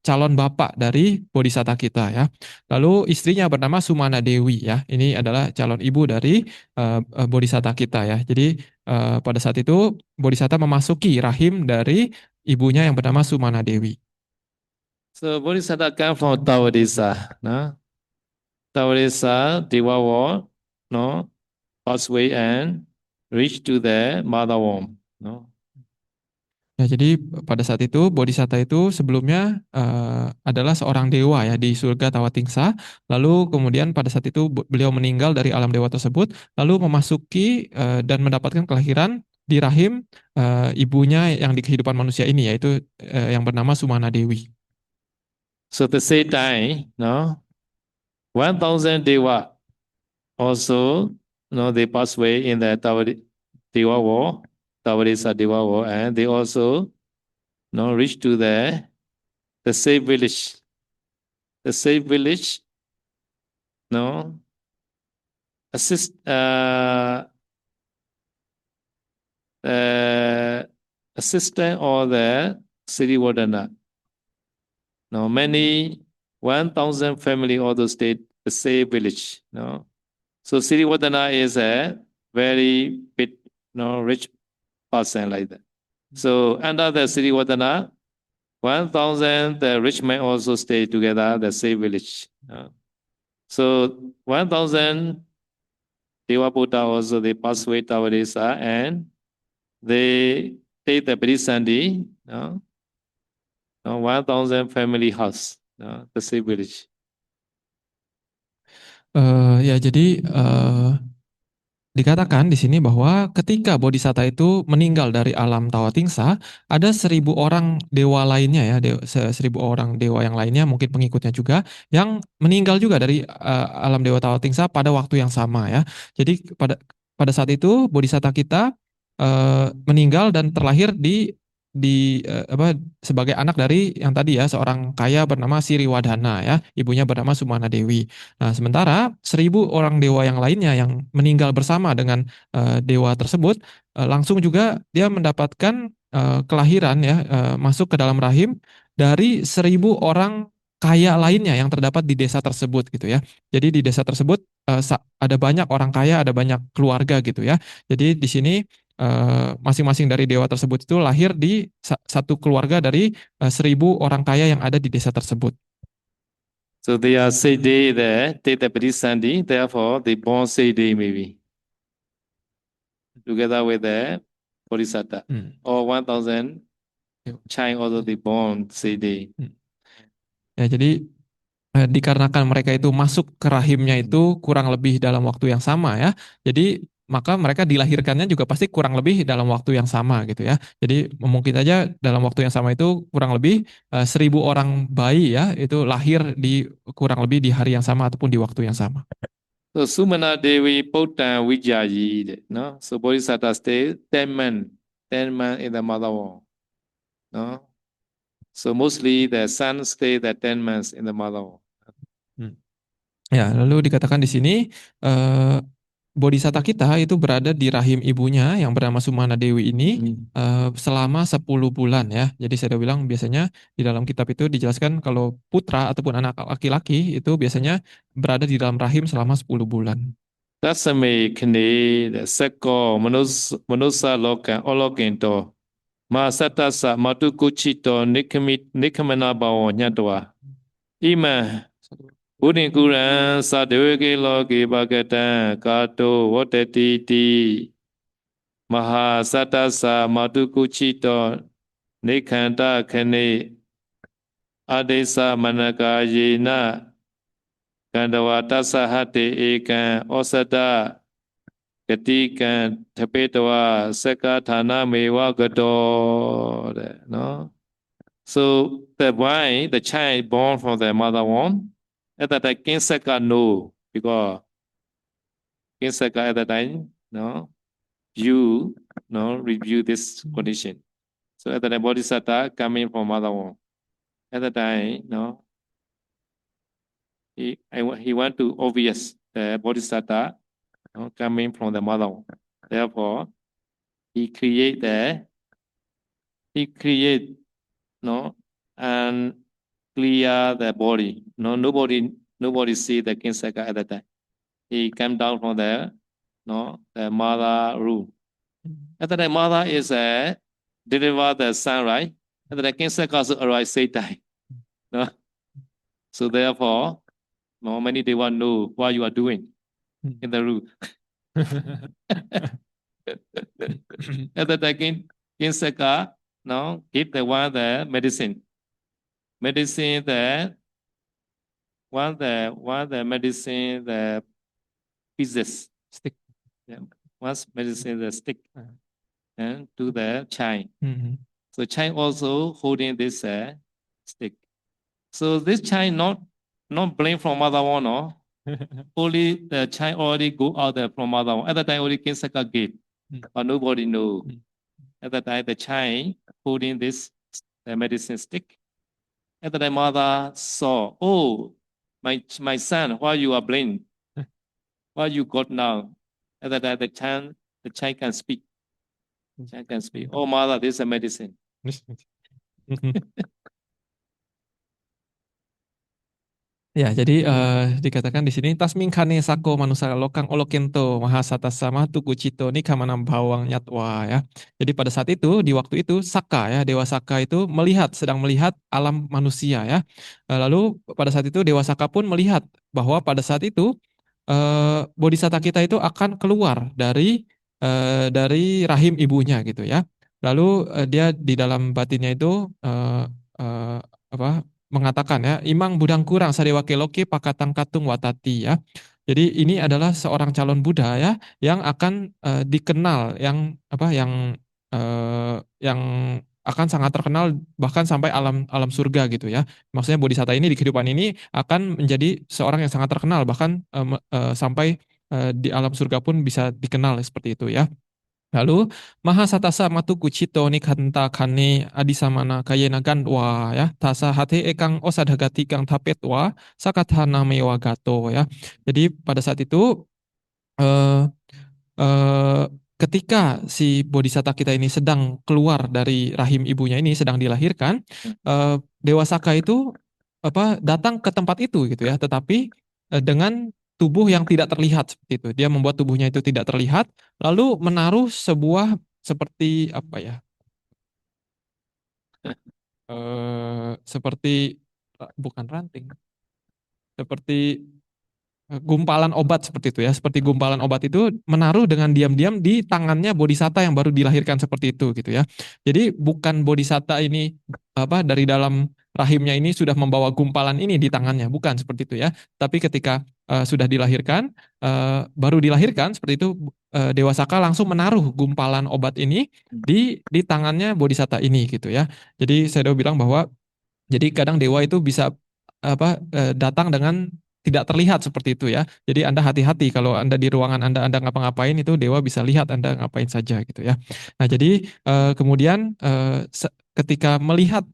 calon bapak dari bodhisatta kita ya. Lalu istrinya bernama Sumana Dewi ya. Ini adalah calon ibu dari bodhisatta kita ya. Jadi pada saat itu bodhisatta memasuki rahim dari ibunya yang bernama Sumana Dewi. So Bodhisattva come from Tawadesa, no? Tawadesa, Deva wall, no? Pathway and reach to the mother womb, no? Ya, jadi pada saat itu bodhisatta itu sebelumnya adalah seorang dewa ya di surga Tawatingsa. Lalu kemudian pada saat itu beliau meninggal dari alam dewa tersebut, lalu memasuki dan mendapatkan kelahiran di rahim ibunya yang di kehidupan manusia ini yaitu yang bernama Sumana Dewi. So the same time, no, 1,000 Deva also, no, they pass away in the Deva war, Tawadesa Deva war, and they also, no, reach to the same village. The same village, no, assistant or the city warden. Now, many 1,000 family also stay the same village. No, so Siri Wadana is a very big, rich person like that. So under the Siri Wadana, 1,000 the rich men also stay together the same village. So 1,000 Deva Buddha also they pass away Tawadesa and they take the Padisanti. 1,000 family house, the same village. Ya, jadi dikatakan di sini bahwa ketika bodhisatta itu meninggal dari alam Tawatingsa, ada 1.000 orang dewa lainnya ya, 1.000 orang dewa yang lainnya mungkin pengikutnya juga yang meninggal juga dari alam dewa Tawatingsa pada waktu yang sama ya. Jadi pada saat itu bodhisatta kita meninggal dan terlahir sebagai anak dari yang tadi ya seorang kaya bernama Siri Wadhana ya, ibunya bernama Sumana Dewi. Nah, sementara 1.000 orang dewa yang lainnya yang meninggal bersama dengan dewa tersebut langsung juga dia mendapatkan kelahiran ya, masuk ke dalam rahim dari 1.000 orang kaya lainnya yang terdapat di desa tersebut gitu ya. Jadi di desa tersebut ada banyak orang kaya, ada banyak keluarga gitu ya. Jadi di sini masing-masing dari dewa tersebut itu lahir di satu keluarga dari 1.000 orang kaya yang ada di desa tersebut. So they are Siddhi there, Teta Padisanti, therefore they born Siddhi maybe. together with the Bodhisattva. Hmm. Or 1,000 Yuk. child also they born same day. Hmm. Ya, jadi dikarenakan mereka itu masuk ke rahimnya itu kurang lebih dalam waktu yang sama ya. Jadi maka mereka dilahirkannya juga pasti kurang lebih dalam waktu yang sama gitu ya. Jadi mungkin aja dalam waktu yang sama itu kurang lebih 1.000 orang bayi ya itu lahir di kurang lebih di hari yang sama ataupun di waktu yang sama. So Sumana Devi Pottan Vijayi, no? So Bodhisattva stay 10 months, 10 months in the mother womb. No? So mostly the son stay the 10 months in the mother womb. Hmm. Ya, lalu dikatakan di sini eh, Bodhisatta kita itu berada di rahim ibunya yang bernama Sumana Dewi ini selama 10 bulan ya. Jadi saya udah bilang biasanya di dalam kitab itu dijelaskan kalau putra ataupun anak laki-laki itu biasanya berada di dalam rahim selama 10 bulan. Tasame Kne, the Seko, Manusa Lokan, Olokinto, Masatasa, Matukuchito, Nikamana Bawo, Nyatwa. Ima, Udin Kuran, Sadeweke Loki Bagatan, Kato, Woteti, Maha Satasa, Matukuchito, Nikanda Kane, Adesa Manaka Yena, Kandawa Tasa Hate Ekan, Osada, Katikan, Tapetawa, Seka Thana Mewa Gado, no? So the why the child born from the mother womb, at that time King Seka know, because King Seka at that time, no, you no review this condition. So at that time Bodhisattva coming from mother womb. At that time, no, he want to obvious the Bodhisattva, no, coming from the mother womb. Therefore, he create no and clear the body. No, nobody see the King Seka at that time. He came down from the mother room. At that time, mother is deliver the son, right? At that time, King Seka also arrive same time. No? So therefore, no many they want to know what you are doing in the room. At that time, King Seka, no, give the one the medicine. Medicine the one the medicine the pieces stick. Yeah. Once medicine the stick and to the child. Mhm. So child also holding this stick. So this child not blame from mother one, no. Only the child already go out there from mother one. At that time only King Seka gave, but nobody know. At that time the child holding this medicine stick. At that time mother saw, oh, my son, why you are blind? What you got now? At that time the child can speak. The child can speak. Oh mother, this is a medicine. Ya, jadi dikatakan di sini tasming kane sako manusa lokang olokento mahasatasa matuku cito ni kamanam bawang nyatwa ya. Jadi pada saat itu di waktu itu Saka ya Dewa Saka itu sedang melihat alam manusia ya. Lalu pada saat itu Dewa Saka pun melihat bahwa pada saat itu bodhisatta kita itu akan keluar dari rahim ibunya gitu ya. Lalu dia di dalam batinnya itu eh, apa mengatakan ya, Imang Budang Kurang Sadewa Keloke Pakatang Katung Watati ya. Jadi ini adalah seorang calon Buddha ya yang akan dikenal yang akan sangat terkenal bahkan sampai alam alam surga gitu ya. Maksudnya bodhisatta ini di kehidupan ini akan menjadi seorang yang sangat terkenal bahkan sampai di alam surga pun bisa dikenal seperti itu ya. Lalu Mahasatasa matu kucito ni kanta kane adisamana kayena gandwa ya tasa hate ekang osadhagati kang tapetwa sakathana mewa gato ya. Jadi pada saat itu eh, eh, ketika si bodhisatta kita ini sedang keluar dari rahim ibunya ini sedang dilahirkan, Dewa Saka itu datang ke tempat itu gitu ya, tetapi dengan tubuh yang tidak terlihat seperti itu. Dia membuat tubuhnya itu tidak terlihat, lalu menaruh sebuah seperti apa ya? Seperti bukan ranting, seperti gumpalan obat seperti itu ya. Seperti gumpalan obat itu menaruh dengan diam-diam di tangannya bodhisatta yang baru dilahirkan seperti itu gitu ya. Jadi bukan bodhisatta ini dari dalam rahimnya ini sudah membawa gumpalan ini di tangannya, bukan seperti itu ya. Tapi ketika sudah dilahirkan, baru dilahirkan seperti itu, Dewa Saka langsung menaruh gumpalan obat ini di tangannya bodhisatta ini gitu ya. Jadi saya udah bilang bahwa jadi kadang dewa itu bisa datang dengan tidak terlihat seperti itu ya. Jadi Anda hati-hati kalau Anda di ruangan Anda ngapa-ngapain itu dewa bisa lihat Anda ngapain saja gitu ya. Nah, jadi kemudian ketika melihat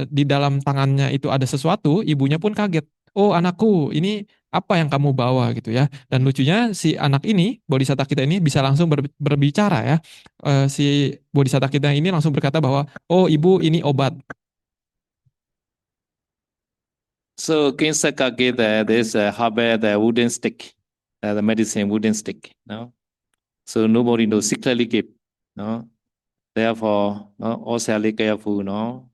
di dalam tangannya itu ada sesuatu, ibunya pun kaget. Oh, anakku, ini apa yang kamu bawa gitu ya. Dan lucunya si anak ini, bodhisatta kita ini bisa langsung berbicara ya. Si bodhisatta kita ini langsung berkata bahwa, "Oh, ibu, ini obat." So King Saka gave this herbal, the wooden stick, the medicine wooden stick. No, so nobody knows secretly give. No, therefore, no, all Sally careful. No,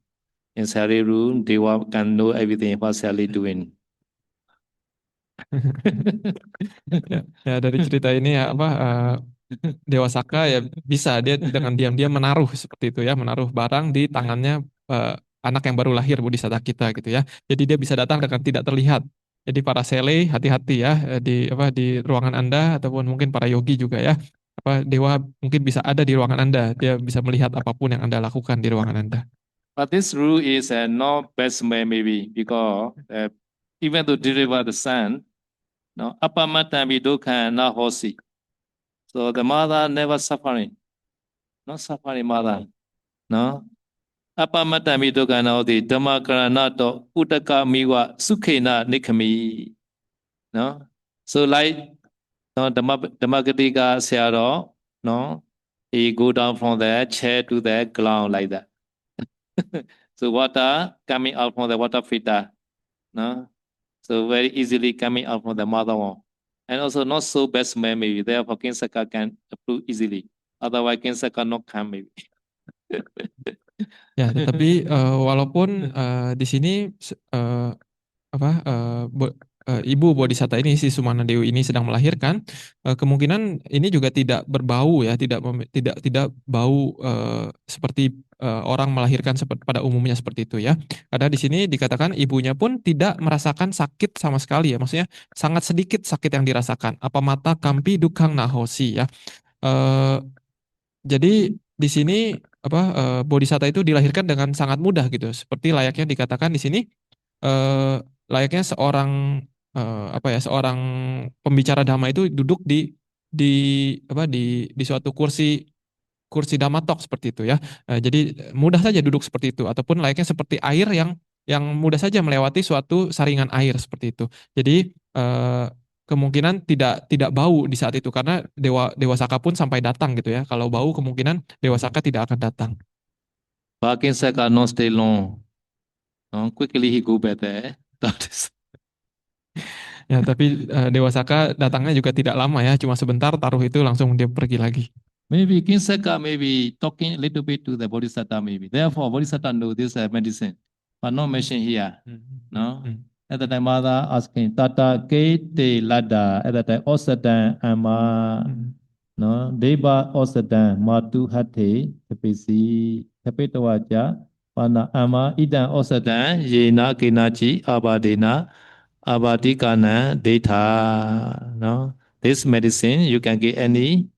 in Sally room, they can know everything what Sally doing. Ya, dari cerita ini ya Dewa Saka ya bisa dia dengan diam-diam menaruh seperti itu ya, menaruh barang di tangannya anak yang baru lahir bodhisatta kita gitu ya. Jadi dia bisa datang dengan tidak terlihat. Jadi para sele hati-hati ya di ruangan Anda ataupun mungkin para yogi juga ya. Dewa mungkin bisa ada di ruangan Anda, dia bisa melihat apapun yang Anda lakukan di ruangan Anda. But this rule is not best man maybe because even to deliver the son, no, apamata dukkha na hosi. So the mother never suffering, not suffering mother, no. Apamata dukkha na hosi dhamma karana to uttaka miwa sukhena nikami, no. So like no Dhammagadika sayadaw, no, he go down from the chair to the ground like that. So water coming out from the water filter, no? So very easily coming out from the mother one. And also not so best man maybe. Therefore, King Saka can approve easily. Otherwise, King Saka not come maybe. Ya, tetapi walaupun di sini ibu bodhisatta ini si Sumana Dewi ini sedang melahirkan, kemungkinan ini juga tidak berbau ya, tidak bau seperti orang melahirkan seperti pada umumnya seperti itu ya. Karena di sini dikatakan ibunya pun tidak merasakan sakit sama sekali ya, maksudnya sangat sedikit sakit yang dirasakan. Apa mata kampi dukang nahosi ya. Eh, jadi di sini bodhisatta itu dilahirkan dengan sangat mudah gitu, seperti layaknya dikatakan di sini eh, layaknya seorang pembicara dhamma itu duduk di di suatu kursi kursi dhamma talk seperti itu ya. Jadi mudah saja duduk seperti itu ataupun layaknya seperti air yang mudah saja melewati suatu saringan air seperti itu. Jadi kemungkinan tidak bau di saat itu karena Dewa Saka pun sampai datang gitu ya. Kalau bau kemungkinan Dewa Saka tidak akan datang. But King Saka not stay long. No, quickly he go back there. That is. Ya, tapi Dewa Saka datangnya juga tidak lama ya, cuma sebentar taruh itu langsung dia pergi lagi. Maybe King Saka maybe talking a little bit to the Bodhisatta maybe. Therefore, Bodhisatta know this medicine, but not mentioned here. No. At the time, mother asking, Tata ke te lada. At the time, Osadan ama. No. Deva Osadan matu hate tapisi tapitawaja. Pana ama idan Osadan yena kenachi abadena abadikana data. No. This medicine you can get any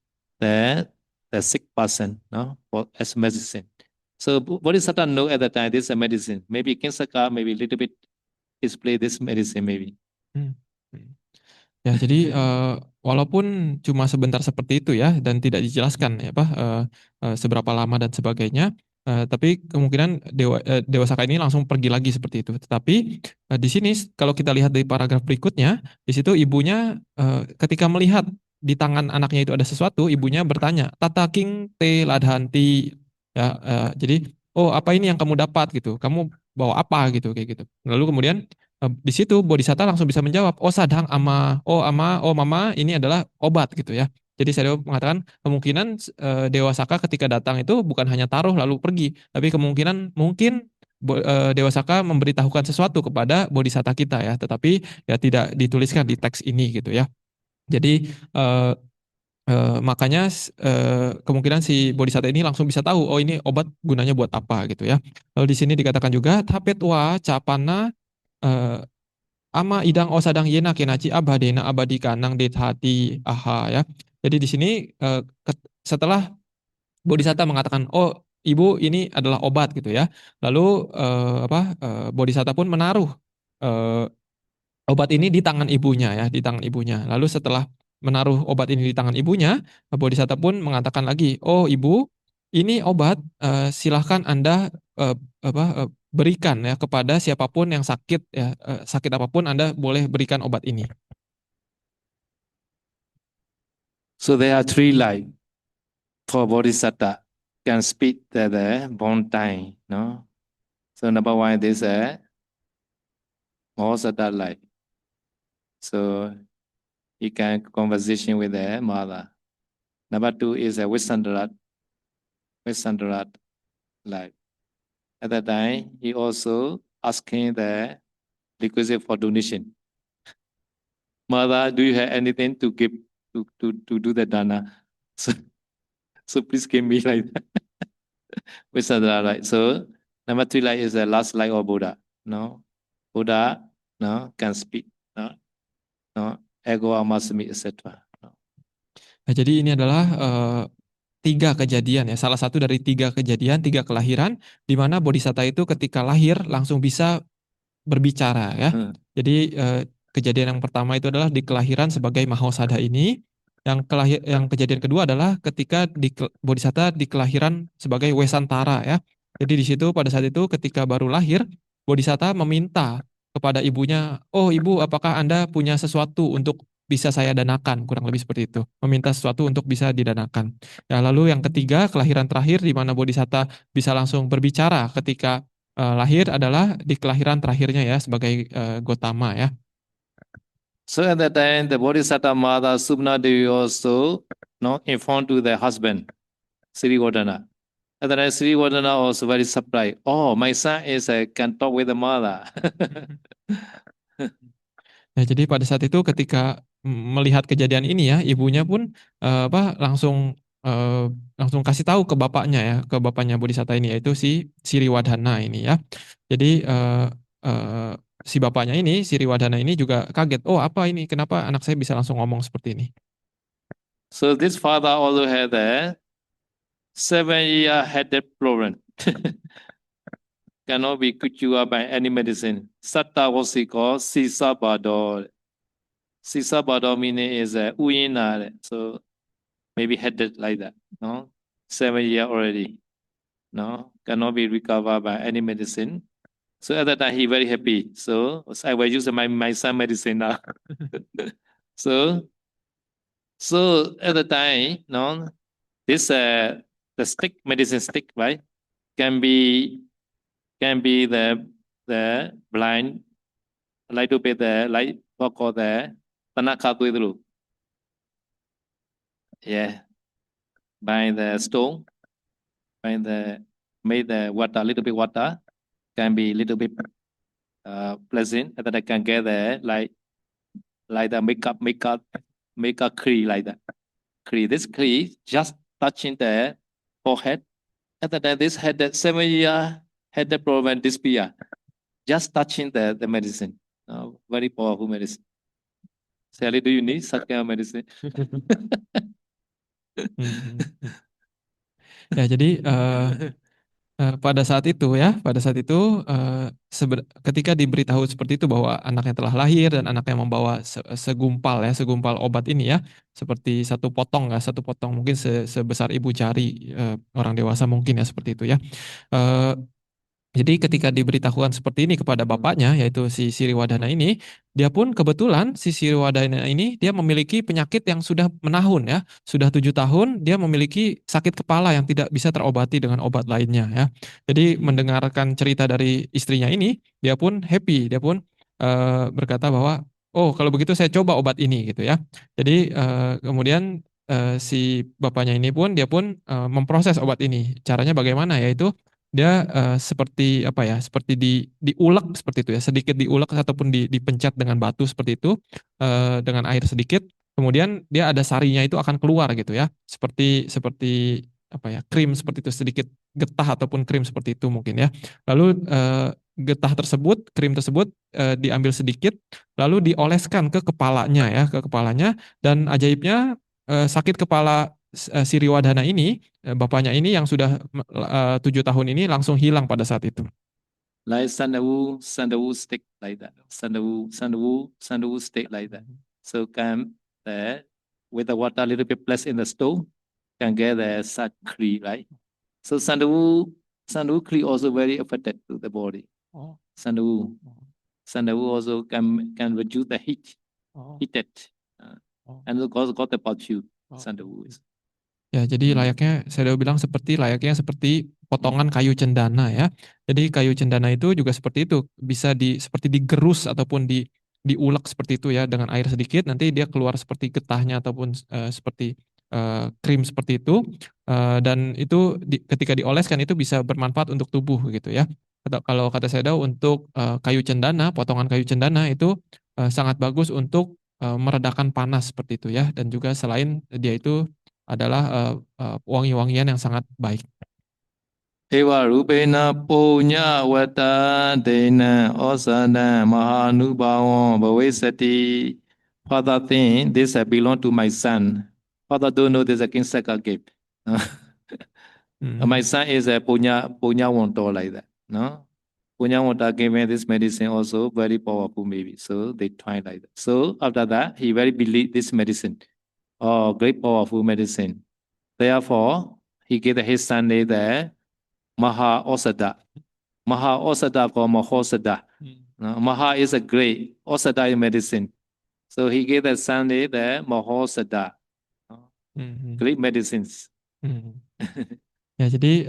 the sick person, no, for as medicine. So Bodhisattva know at the time this is a medicine. Maybe King Saka maybe little bit display this medicine maybe. Ya, jadi walaupun cuma sebentar seperti itu ya dan tidak dijelaskan ya seberapa lama dan sebagainya, tapi kemungkinan Dewa Saka ini langsung pergi lagi seperti itu. Tetapi di sini kalau kita lihat dari paragraf berikutnya, di situ ibunya ketika melihat di tangan anaknya itu ada sesuatu, ibunya bertanya, Tata King te ladhanti, ya, jadi oh apa ini yang kamu dapat gitu, kamu bawa apa gitu kayak gitu. Lalu kemudian di situ Bodhisatta langsung bisa menjawab, oh sadang ama, oh mama, ini adalah obat gitu ya. Jadi saya mengatakan kemungkinan Dewa Saka ketika datang itu bukan hanya taruh lalu pergi, tapi kemungkinan mungkin Dewa Saka memberitahukan sesuatu kepada Bodhisatta kita ya, tetapi ya tidak dituliskan di teks ini gitu ya. Jadi makanya kemungkinan si Bodhisatta ini langsung bisa tahu, oh ini obat gunanya buat apa gitu ya. Lalu di sini dikatakan juga tapetwa capana ama idang osadang yena kenaci abadena abadika nang hati aha ya. Jadi di sini setelah Bodhisatta mengatakan, oh ibu ini adalah obat gitu ya. Lalu Bodhisatta pun menaruh eh, obat ini di tangan ibunya ya, di tangan ibunya. Lalu setelah menaruh obat ini di tangan ibunya, Bodhisatta pun mengatakan lagi, oh ibu, ini obat, silahkan Anda eh, berikan ya kepada siapapun yang sakit ya, sakit apapun Anda boleh berikan obat ini. So there are three light for Bodhisatta can speak the born time, no? So number one is a Mahasatta light. So he can conversation with the mother. Number two is a Wisandrat light. At that time, he also asking the requisite for donation. Mother, do you have anything to give to do the dana? So please give me like that. Wisandrat light. So number three light is the last light of Buddha. No, Buddha no can speak. No, ego amasmi etc. No. Nah, jadi ini adalah tiga kejadian ya, salah satu dari tiga kejadian, tiga kelahiran, di mana Bodhisatta itu ketika lahir langsung bisa berbicara ya. Jadi kejadian yang pertama itu adalah di kelahiran sebagai Mahosada ini. Yang kejadian kedua adalah ketika Bodhisatta di kelahiran sebagai Wesantara ya. Jadi di situ pada saat itu ketika baru lahir, Bodhisatta meminta kepada ibunya, oh ibu apakah Anda punya sesuatu untuk bisa saya danakan, kurang lebih seperti itu. Meminta sesuatu untuk bisa didanakan. Ya, lalu yang ketiga, kelahiran terakhir di mana Bodhisatta bisa langsung berbicara ketika lahir adalah di kelahiran terakhirnya ya sebagai Gotama ya. So at that time, the Bodhisatta mother Subna Devi also informed to the husband, Sri Godana. At that time, Sri Godana also very surprised. Oh, my son is can talk with the mother. Ya, jadi pada saat itu ketika melihat kejadian ini ya, ibunya pun langsung kasih tahu ke bapaknya ya, ke bapaknya Bodhisatta ini yaitu si Siriwadhana ini ya. Jadi si bapaknya ini, Siriwadhana ini juga kaget. Oh apa ini? Kenapa anak saya bisa langsung ngomong seperti ini? So this father also had a 7-year headache problem. Cannot be cured by any medicine. Satta was called Sisa Bado. Sisa Bado meaning is a uyina. So maybe headache like that. No, 7 year already. No, cannot be recovered by any medicine. So at that time he very happy. So I will use my son medicine now. so at the time, no, this the stick medicine stick, right, can be the blind, like to be the like what called the Tanaka Tuidru. Yeah. By the stone, made the water, little bit water, can be little bit pleasant, and then I can get the like the makeup cream like that. Cream. This cream just touching the forehead, and then this had that 7-year had the problem disappear. Just touching the medicine. Very powerful medicine. Sally, do you need such kind of medicine? Ya, jadi pada saat itu ya, ketika diberitahu seperti itu bahwa anaknya telah lahir dan anaknya membawa segumpal obat ini ya, seperti satu potong mungkin sebesar ibu jari orang dewasa mungkin ya seperti itu ya. Jadi ketika diberitahukan seperti ini kepada bapaknya, yaitu si Siriwadhana ini, dia pun kebetulan si Siriwadhana ini dia memiliki penyakit yang sudah menahun ya, sudah 7 tahun dia memiliki sakit kepala yang tidak bisa terobati dengan obat lainnya ya. Jadi mendengarkan cerita dari istrinya ini, dia pun happy, dia pun berkata bahwa oh kalau begitu saya coba obat ini gitu ya. Jadi kemudian si bapaknya ini pun dia pun memproses obat ini. Caranya bagaimana? Yaitu dia seperti apa ya, seperti diulek seperti itu ya, sedikit diulek ataupun dipencet dengan batu seperti itu, dengan air sedikit, kemudian dia ada sarinya itu akan keluar gitu ya, seperti seperti apa ya, krim seperti itu, sedikit getah ataupun krim seperti itu mungkin ya. Lalu getah tersebut, krim tersebut diambil sedikit, lalu dioleskan ke kepalanya ya, ke kepalanya, dan ajaibnya sakit kepala si Riwadhana ini, bapaknya ini yang sudah 7 tahun ini langsung hilang pada saat itu. Like sandalwood stick like that. Sandalwood stick like that. So can with the water a little bit placed in the stove, can get such clean, right? So sandalwood clean also very affected to the body. Oh, Sandalwood also can reduce the heated, and also got about you. Sandalwood. Ya, jadi Hmm. layaknya saya udah bilang layaknya seperti potongan kayu cendana ya. Jadi kayu cendana itu juga seperti itu, bisa seperti digerus ataupun diulek seperti itu ya dengan air sedikit, nanti dia keluar seperti getahnya ataupun seperti krim seperti itu. Dan itu ketika dioleskan itu bisa bermanfaat untuk tubuh gitu ya. Atau kalau kata saya untuk kayu cendana, potongan kayu cendana itu sangat bagus untuk meredakan panas seperti itu ya, dan juga selain dia itu adalah wangi-wangian yang sangat baik. Ewa rupena punya wata dena osana mahanubhawan bhavisati. Father think this belong to my son. Father don't know this is a Kinsaka gift. My son is a punya wonto like that. No? Punya wonto giving this medicine also very powerful maybe. So they try like that. So after that, he very believe this medicine. Oh, great powerful medicine. Therefore, he gave his son the Maha Osada. Maha Osada or Mahosada. Maha is a great, Osada is medicine. So he gave the son the Mahosada. Great medicines. Ya, jadi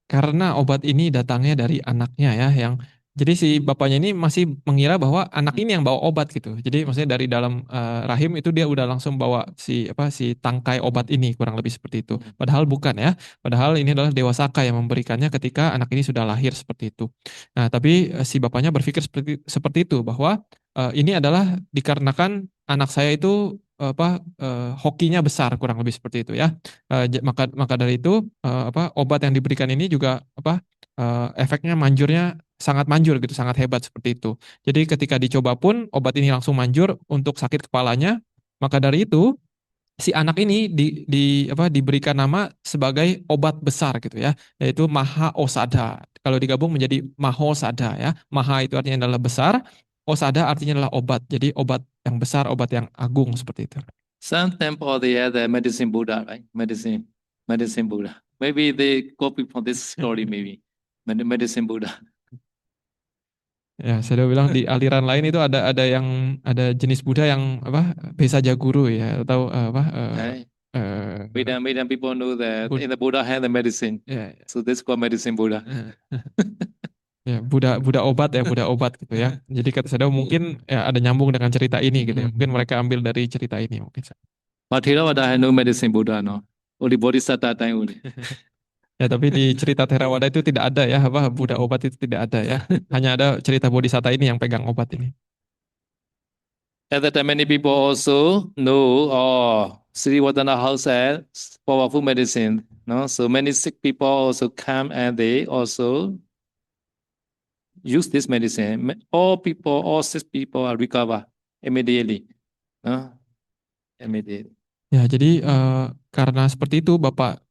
karena obat ini datangnya dari anaknya ya, yang jadi si bapaknya ini masih mengira bahwa anak ini yang bawa obat gitu. Jadi maksudnya dari dalam rahim itu dia udah langsung bawa si tangkai obat ini, kurang lebih seperti itu. Padahal bukan ya. Padahal ini adalah Dewa Saka yang memberikannya ketika anak ini sudah lahir seperti itu. Nah, tapi si bapaknya berpikir seperti itu, bahwa ini adalah dikarenakan anak saya itu hokinya besar, kurang lebih seperti itu ya. Maka dari itu obat yang diberikan ini juga efeknya manjurnya sangat manjur gitu, sangat hebat seperti itu. Jadi ketika dicoba pun obat ini langsung manjur untuk sakit kepalanya. Maka dari itu si anak ini diberikan nama sebagai obat besar gitu ya, yaitu Maha Osada. Kalau digabung menjadi Mahosada ya. Maha itu artinya adalah besar, Osada artinya adalah obat. Jadi obat yang besar, obat yang agung seperti itu. Some temple they have the medicine Buddha, right? Medicine Buddha. Maybe they copy from this story, maybe. Medicine Buddha. Ya, saya udah bilang di aliran lain itu ada jenis Buddha yang Besa Guru ya, atau Right? eh, Many people know that in the Buddha have the medicine. ya, So this called medicine Buddha. ya, Buddha obat ya, Buddha obat gitu ya. Jadi kata saya mungkin ya ada nyambung dengan cerita ini gitu ya. Mungkin mereka ambil dari cerita ini mungkin. But Theravada had no medicine Buddha, no. Only Bodhisattva time only. Ya, tapi di cerita Theravada itu tidak ada ya, Buddha obat itu tidak ada ya. Hanya ada cerita Bodhisatta ini yang pegang obat ini. At that time, many people also know, Sri Wadana House has powerful medicine. No, so many sick people also come and they also use this medicine. All sick people are recover immediately. No, immediately. Ya, jadi karena seperti itu Bapak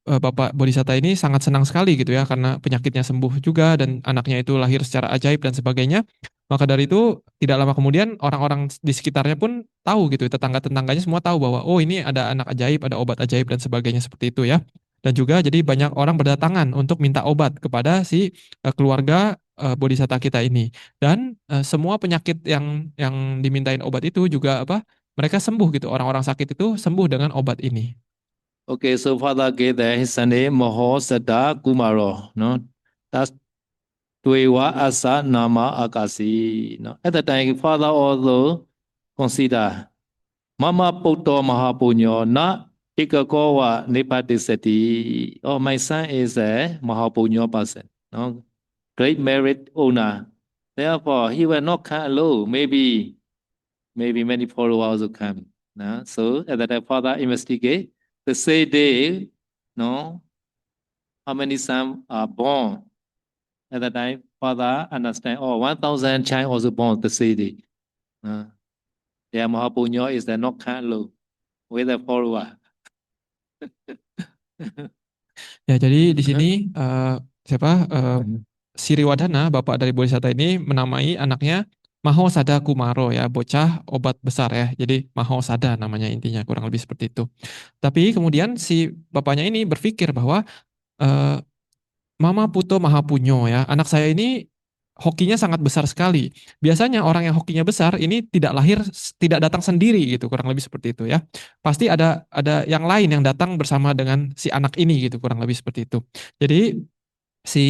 Bodhisatta ini sangat senang sekali gitu ya, karena penyakitnya sembuh juga dan anaknya itu lahir secara ajaib dan sebagainya. Maka dari itu tidak lama kemudian orang-orang di sekitarnya pun tahu gitu, tetangga-tetangganya semua tahu bahwa oh ini ada anak ajaib, ada obat ajaib dan sebagainya seperti itu ya. Dan juga jadi banyak orang berdatangan untuk minta obat kepada si keluarga Bodhisatta kita ini. Dan semua penyakit yang dimintain obat itu juga mereka sembuh gitu. Orang-orang sakit itu sembuh dengan obat ini. Okay, so Father gave his name Mahosada Kumaro. No, that's Dwewa Asa Nama Akasi. No, at the time, Father also consider Mama Poto Mahapunyo, not Ikakowa Nipatisati. Oh, my son is a Mahapunyo person. No? Great merit owner. Therefore, he will not come alone. Maybe many followers will come. No? So at that time, father investigate. The same day, no, how many sons are born? At that time, father understand. Oh, 1,000 child also born the same day. Yeah, Mahapunyo is the not come alone with a follower. Ya, jadi di sini siapa Siriwadhana, bapak dari Bodhisatta ini menamai anaknya Mahosada Kumaro ya, bocah obat besar ya. Jadi Mahosada namanya intinya, kurang lebih seperti itu. Tapi kemudian si bapaknya ini berpikir bahwa eh, Mama Puto Mahapunyo ya, anak saya ini hokinya sangat besar sekali. Biasanya orang yang hokinya besar ini tidak lahir, tidak datang sendiri gitu, kurang lebih seperti itu ya. Pasti ada yang lain yang datang bersama dengan si anak ini gitu, kurang lebih seperti itu. Jadi si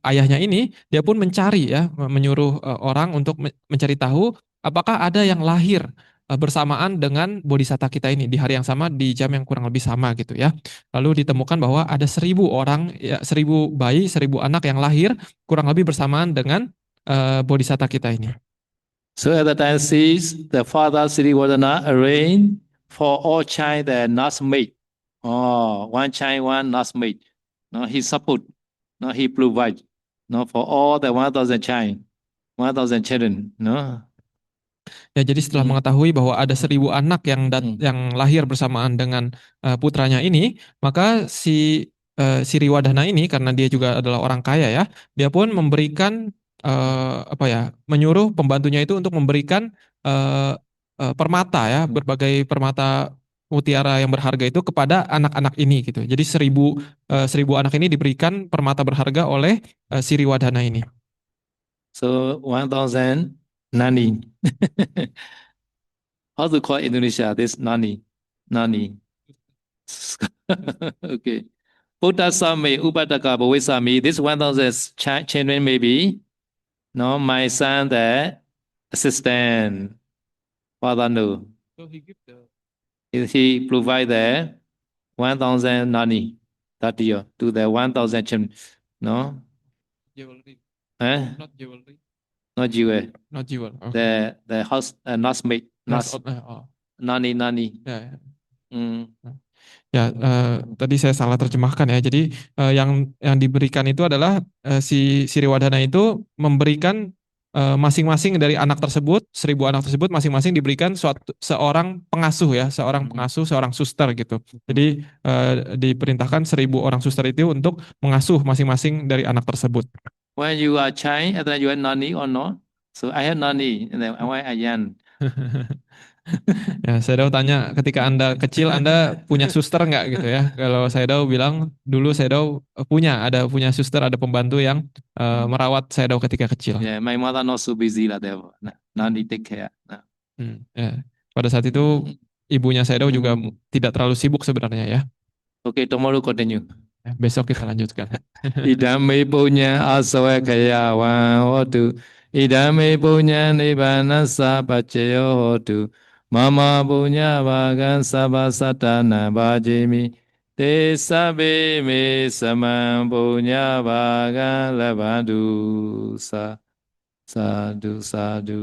ayahnya ini dia pun mencari ya, menyuruh orang untuk mencari tahu apakah ada yang lahir bersamaan dengan bodhisatta kita ini di hari yang sama di jam yang kurang lebih sama gitu ya. Lalu ditemukan bahwa ada 1.000 orang ya, 1.000 bayi, 1.000 anak yang lahir kurang lebih bersamaan dengan bodhisatta kita ini. So at the time, sees the father Siriwadana arrange for all child the nursemaid. Oh, one child, one nursemaid. No, he support. No, he provide. No, for all the 1,000 child, 1,000 children. No. Ya, jadi setelah mengetahui bahwa ada 1.000 anak yang lahir bersamaan dengan putranya ini, maka si Siriwadhana ini karena dia juga adalah orang kaya ya, dia pun memberikan apa ya, menyuruh pembantunya itu untuk memberikan eh, permata ya, berbagai permata mutiara yang berharga itu kepada anak-anak ini gitu. Jadi 1.000 anak ini diberikan permata berharga oleh Siriwadhana ini. So 1,000 nani. How to call Indonesia this nani? Nani. Okay. Buddha Same Upadaka Bhavisami. This 1,000 children maybe. No, my son the assistant. Father no. So he give the He provide the 1,000 nani that year to the 1,000 children. No? jewelry, Eh? not jewelry, Not jewel. not jewel. Okay. The house nursemaid. Oh, Nani nani. ya, ya. Mm. Ya, tadi saya salah terjemahkan ya. Jadi yang diberikan itu adalah si Siriwadhana itu memberikan masing-masing dari anak tersebut, 1.000 anak tersebut masing-masing diberikan seorang pengasuh ya, seorang pengasuh, seorang suster gitu. Jadi diperintahkan 1.000 orang suster itu untuk mengasuh masing-masing dari anak tersebut. When you are child, and then you are nani or not? So I have nani, and then why I am. Ya, Sedo tanya, ketika Anda kecil, Anda punya suster nggak gitu ya? Kalau Sedo bilang, dulu Sedo punya suster, ada pembantu yang merawat Sedo ketika kecil. Yeah, my mother not so busy lah, therefore. Nani take care. Ya. Pada saat itu, ibunya Sedo juga tidak terlalu sibuk sebenarnya ya. Okay, tomorrow continue. Besok kita lanjutkan. Idame punya asawa kaya hotu. Idame punya nibbana sapacayo hotu. Mama punya bagan sabasatana bajimi. Te sabe me samam punya bagan labadu sa. Sadhu sadhu.